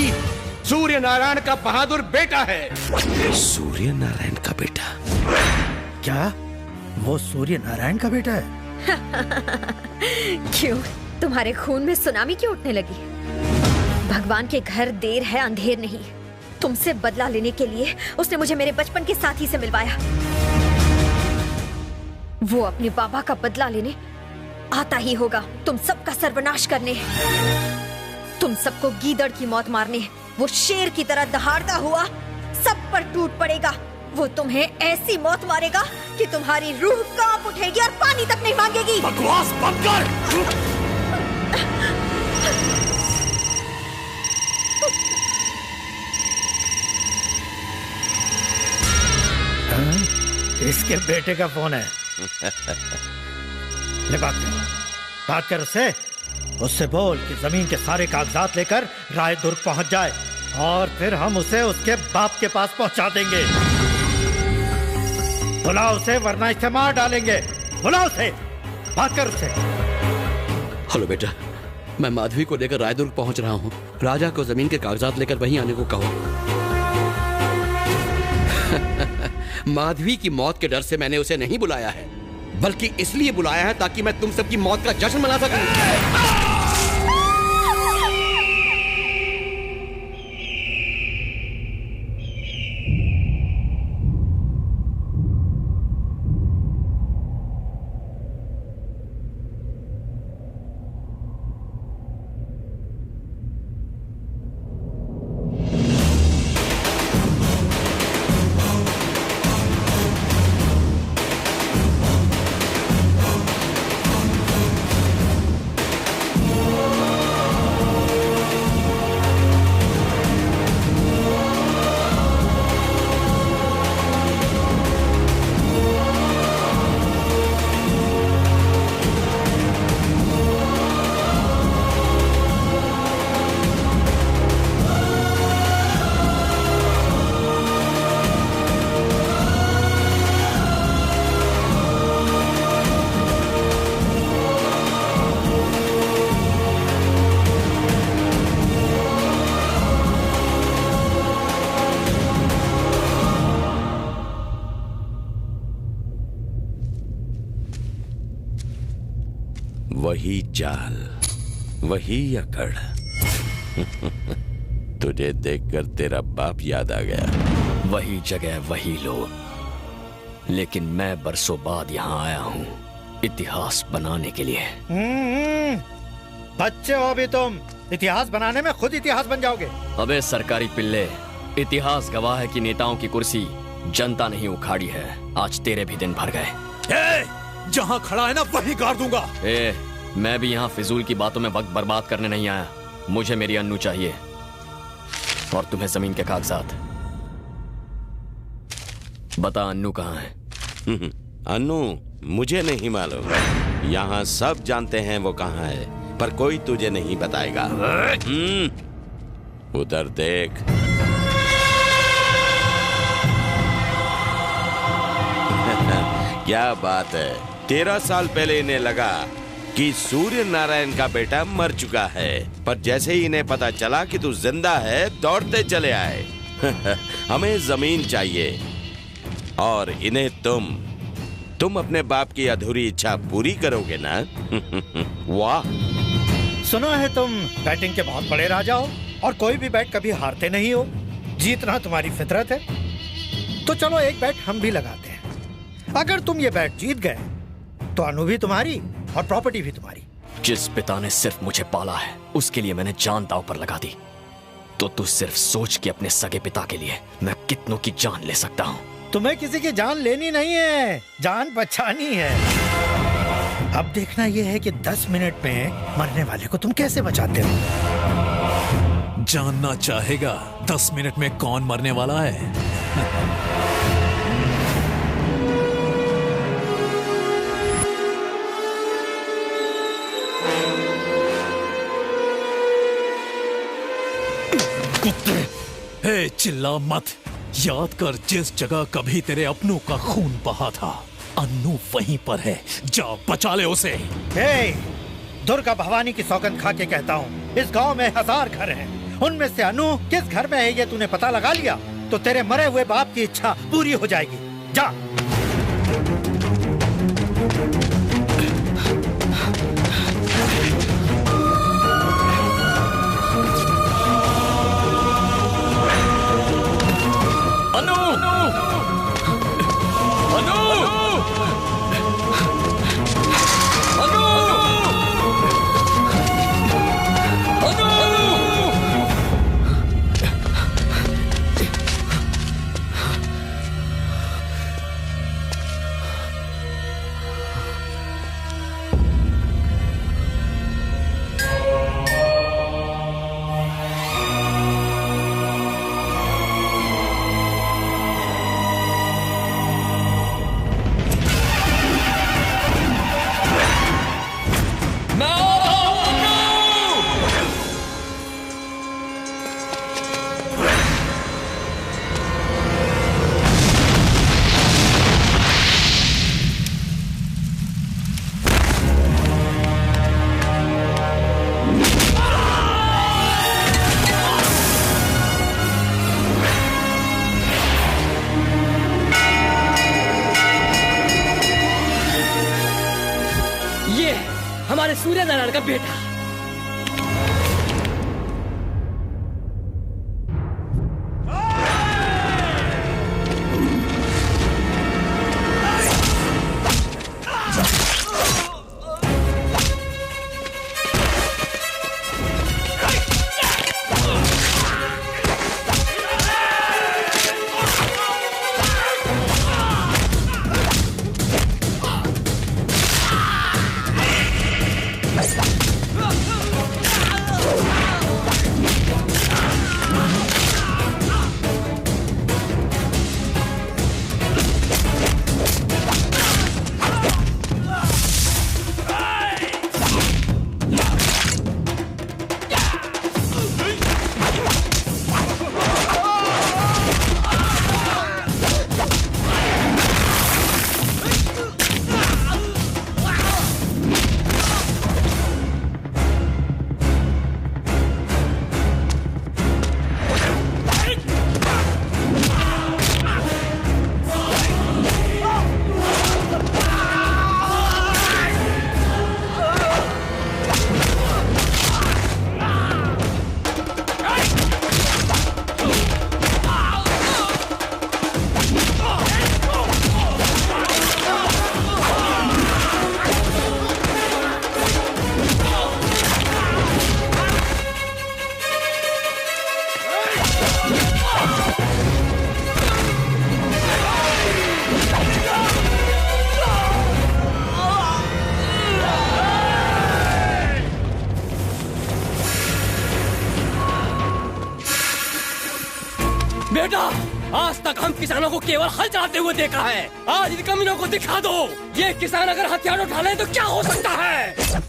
सूर्य नारायण का बहादुर बेटा है। सूर्य नारायण का बेटा? क्या वो सूर्य नारायण का बेटा है? क्यों, तुम्हारे खून में सुनामी क्यों उठने लगी? भगवान के घर देर है अंधेर नहीं। तुमसे बदला लेने के लिए उसने मुझे मेरे बचपन के साथी से मिलवाया। वो अपने बाबा का बदला लेने आता ही होगा, तुम सबका सर्वनाश करने। तुम सबको गीदड़ की मौत मारने वो शेर की तरह दहाड़ता हुआ सब पर टूट पड़ेगा। वो तुम्हें ऐसी मौत मारेगा कि तुम्हारी रूह कांप उठेगी और पानी तक नहीं मांगेगी। बकवास बंद कर। इसके बेटे का फोन है। ले बात कर उससे बोल कि जमीन के सारे कागजात लेकर रायदुर्ग पहुंच जाए और फिर हम उसे उसके बाप के पास पहुंचा देंगे। बुला उसे वरना इसे मार डालेंगे। बुला उसे, बात कर उससे। हेलो बेटा, मैं माधवी को लेकर रायदुर्ग पहुंच रहा हूँ। राजा को जमीन के कागजात लेकर वहीं आने को कहो। माधवी की मौत के डर से मैंने उसे नहीं बुलाया है, बल्कि इसलिए बुलाया है ताकि मैं तुम सबकी मौत का जश्न मना सकूं। वही चाल, वही अकड़। तुझे देखकर तेरा बाप याद आ गया। वही जगह, वही लोग, लेकिन मैं बरसों बाद यहाँ आया हूँ इतिहास बनाने के लिए। बच्चे हो अभी तुम, इतिहास बनाने में खुद इतिहास बन जाओगे। अबे सरकारी पिल्ले, इतिहास गवाह है कि नेताओं की कुर्सी जनता नहीं उखाड़ी है। आज तेरे भी दिन भर गए। जहाँ खड़ा है ना वहीं गाड़ दूंगा। मैं भी यहाँ फिजूल की बातों में वक्त बर्बाद करने नहीं आया। मुझे मेरी अन्नू चाहिए और तुम्हें जमीन के कागजात। बता अन्नू कहाँ है? अन्नू मुझे नहीं मालूम। यहाँ सब जानते हैं वो कहाँ है, पर कोई तुझे नहीं बताएगा। उधर देख। क्या बात है, 13 साल पहले इन्हें लगा कि सूर्य नारायण का बेटा मर चुका है, पर जैसे ही इन्हें पता चला कि तू जिंदा है, दौड़ते चले आए। हमें जमीन चाहिए और इन्हें तुम अपने बाप की अधूरी इच्छा पूरी करोगे ना? वाह। सुना है तुम बैटिंग के बहुत बड़े राजा हो और कोई भी बैट कभी हारते नहीं हो। जीतना तुम्हारी फितरत है। तो चलो एक बैट हम भी लगाते हैं। अगर तुम ये बैट जीत गए तो अनु भी तुम्हारी और प्रॉपर्टी भी तुम्हारी। जिस पिता ने सिर्फ मुझे पाला है उसके लिए मैंने जान दांव पर लगा दी, तो तू सिर्फ सोच कि अपने सगे पिता के लिए मैं कितनों की जान ले सकता हूँ। तुम्हें किसी की जान लेनी नहीं है, जान बचानी है। अब देखना यह है कि 10 मिनट में मरने वाले को तुम कैसे बचाते हो। जानना चाहेगा 10 मिनट में कौन मरने वाला है? हे चिल्ला मत, याद कर, जिस जगह कभी तेरे अपनों का खून बहा था, अन्नू वहीं पर है। जा बचा ले उसे। हे, दुर्गा भवानी की सौगंध खा के कहता हूँ, इस गांव में 1000 घर हैं। उनमें से अनु किस घर में है ये तूने पता लगा लिया तो तेरे मरे हुए बाप की इच्छा पूरी हो जाएगी। जा। अनु! अनु! अनु! हमारे सूर्य नारायण का बेटा। बेटा, आज तक हम किसानों को केवल हल चलाते हुए देखा है। आज इन कमीनों को दिखा दो, ये किसान अगर हथियार उठा ले तो क्या हो सकता है।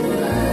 है।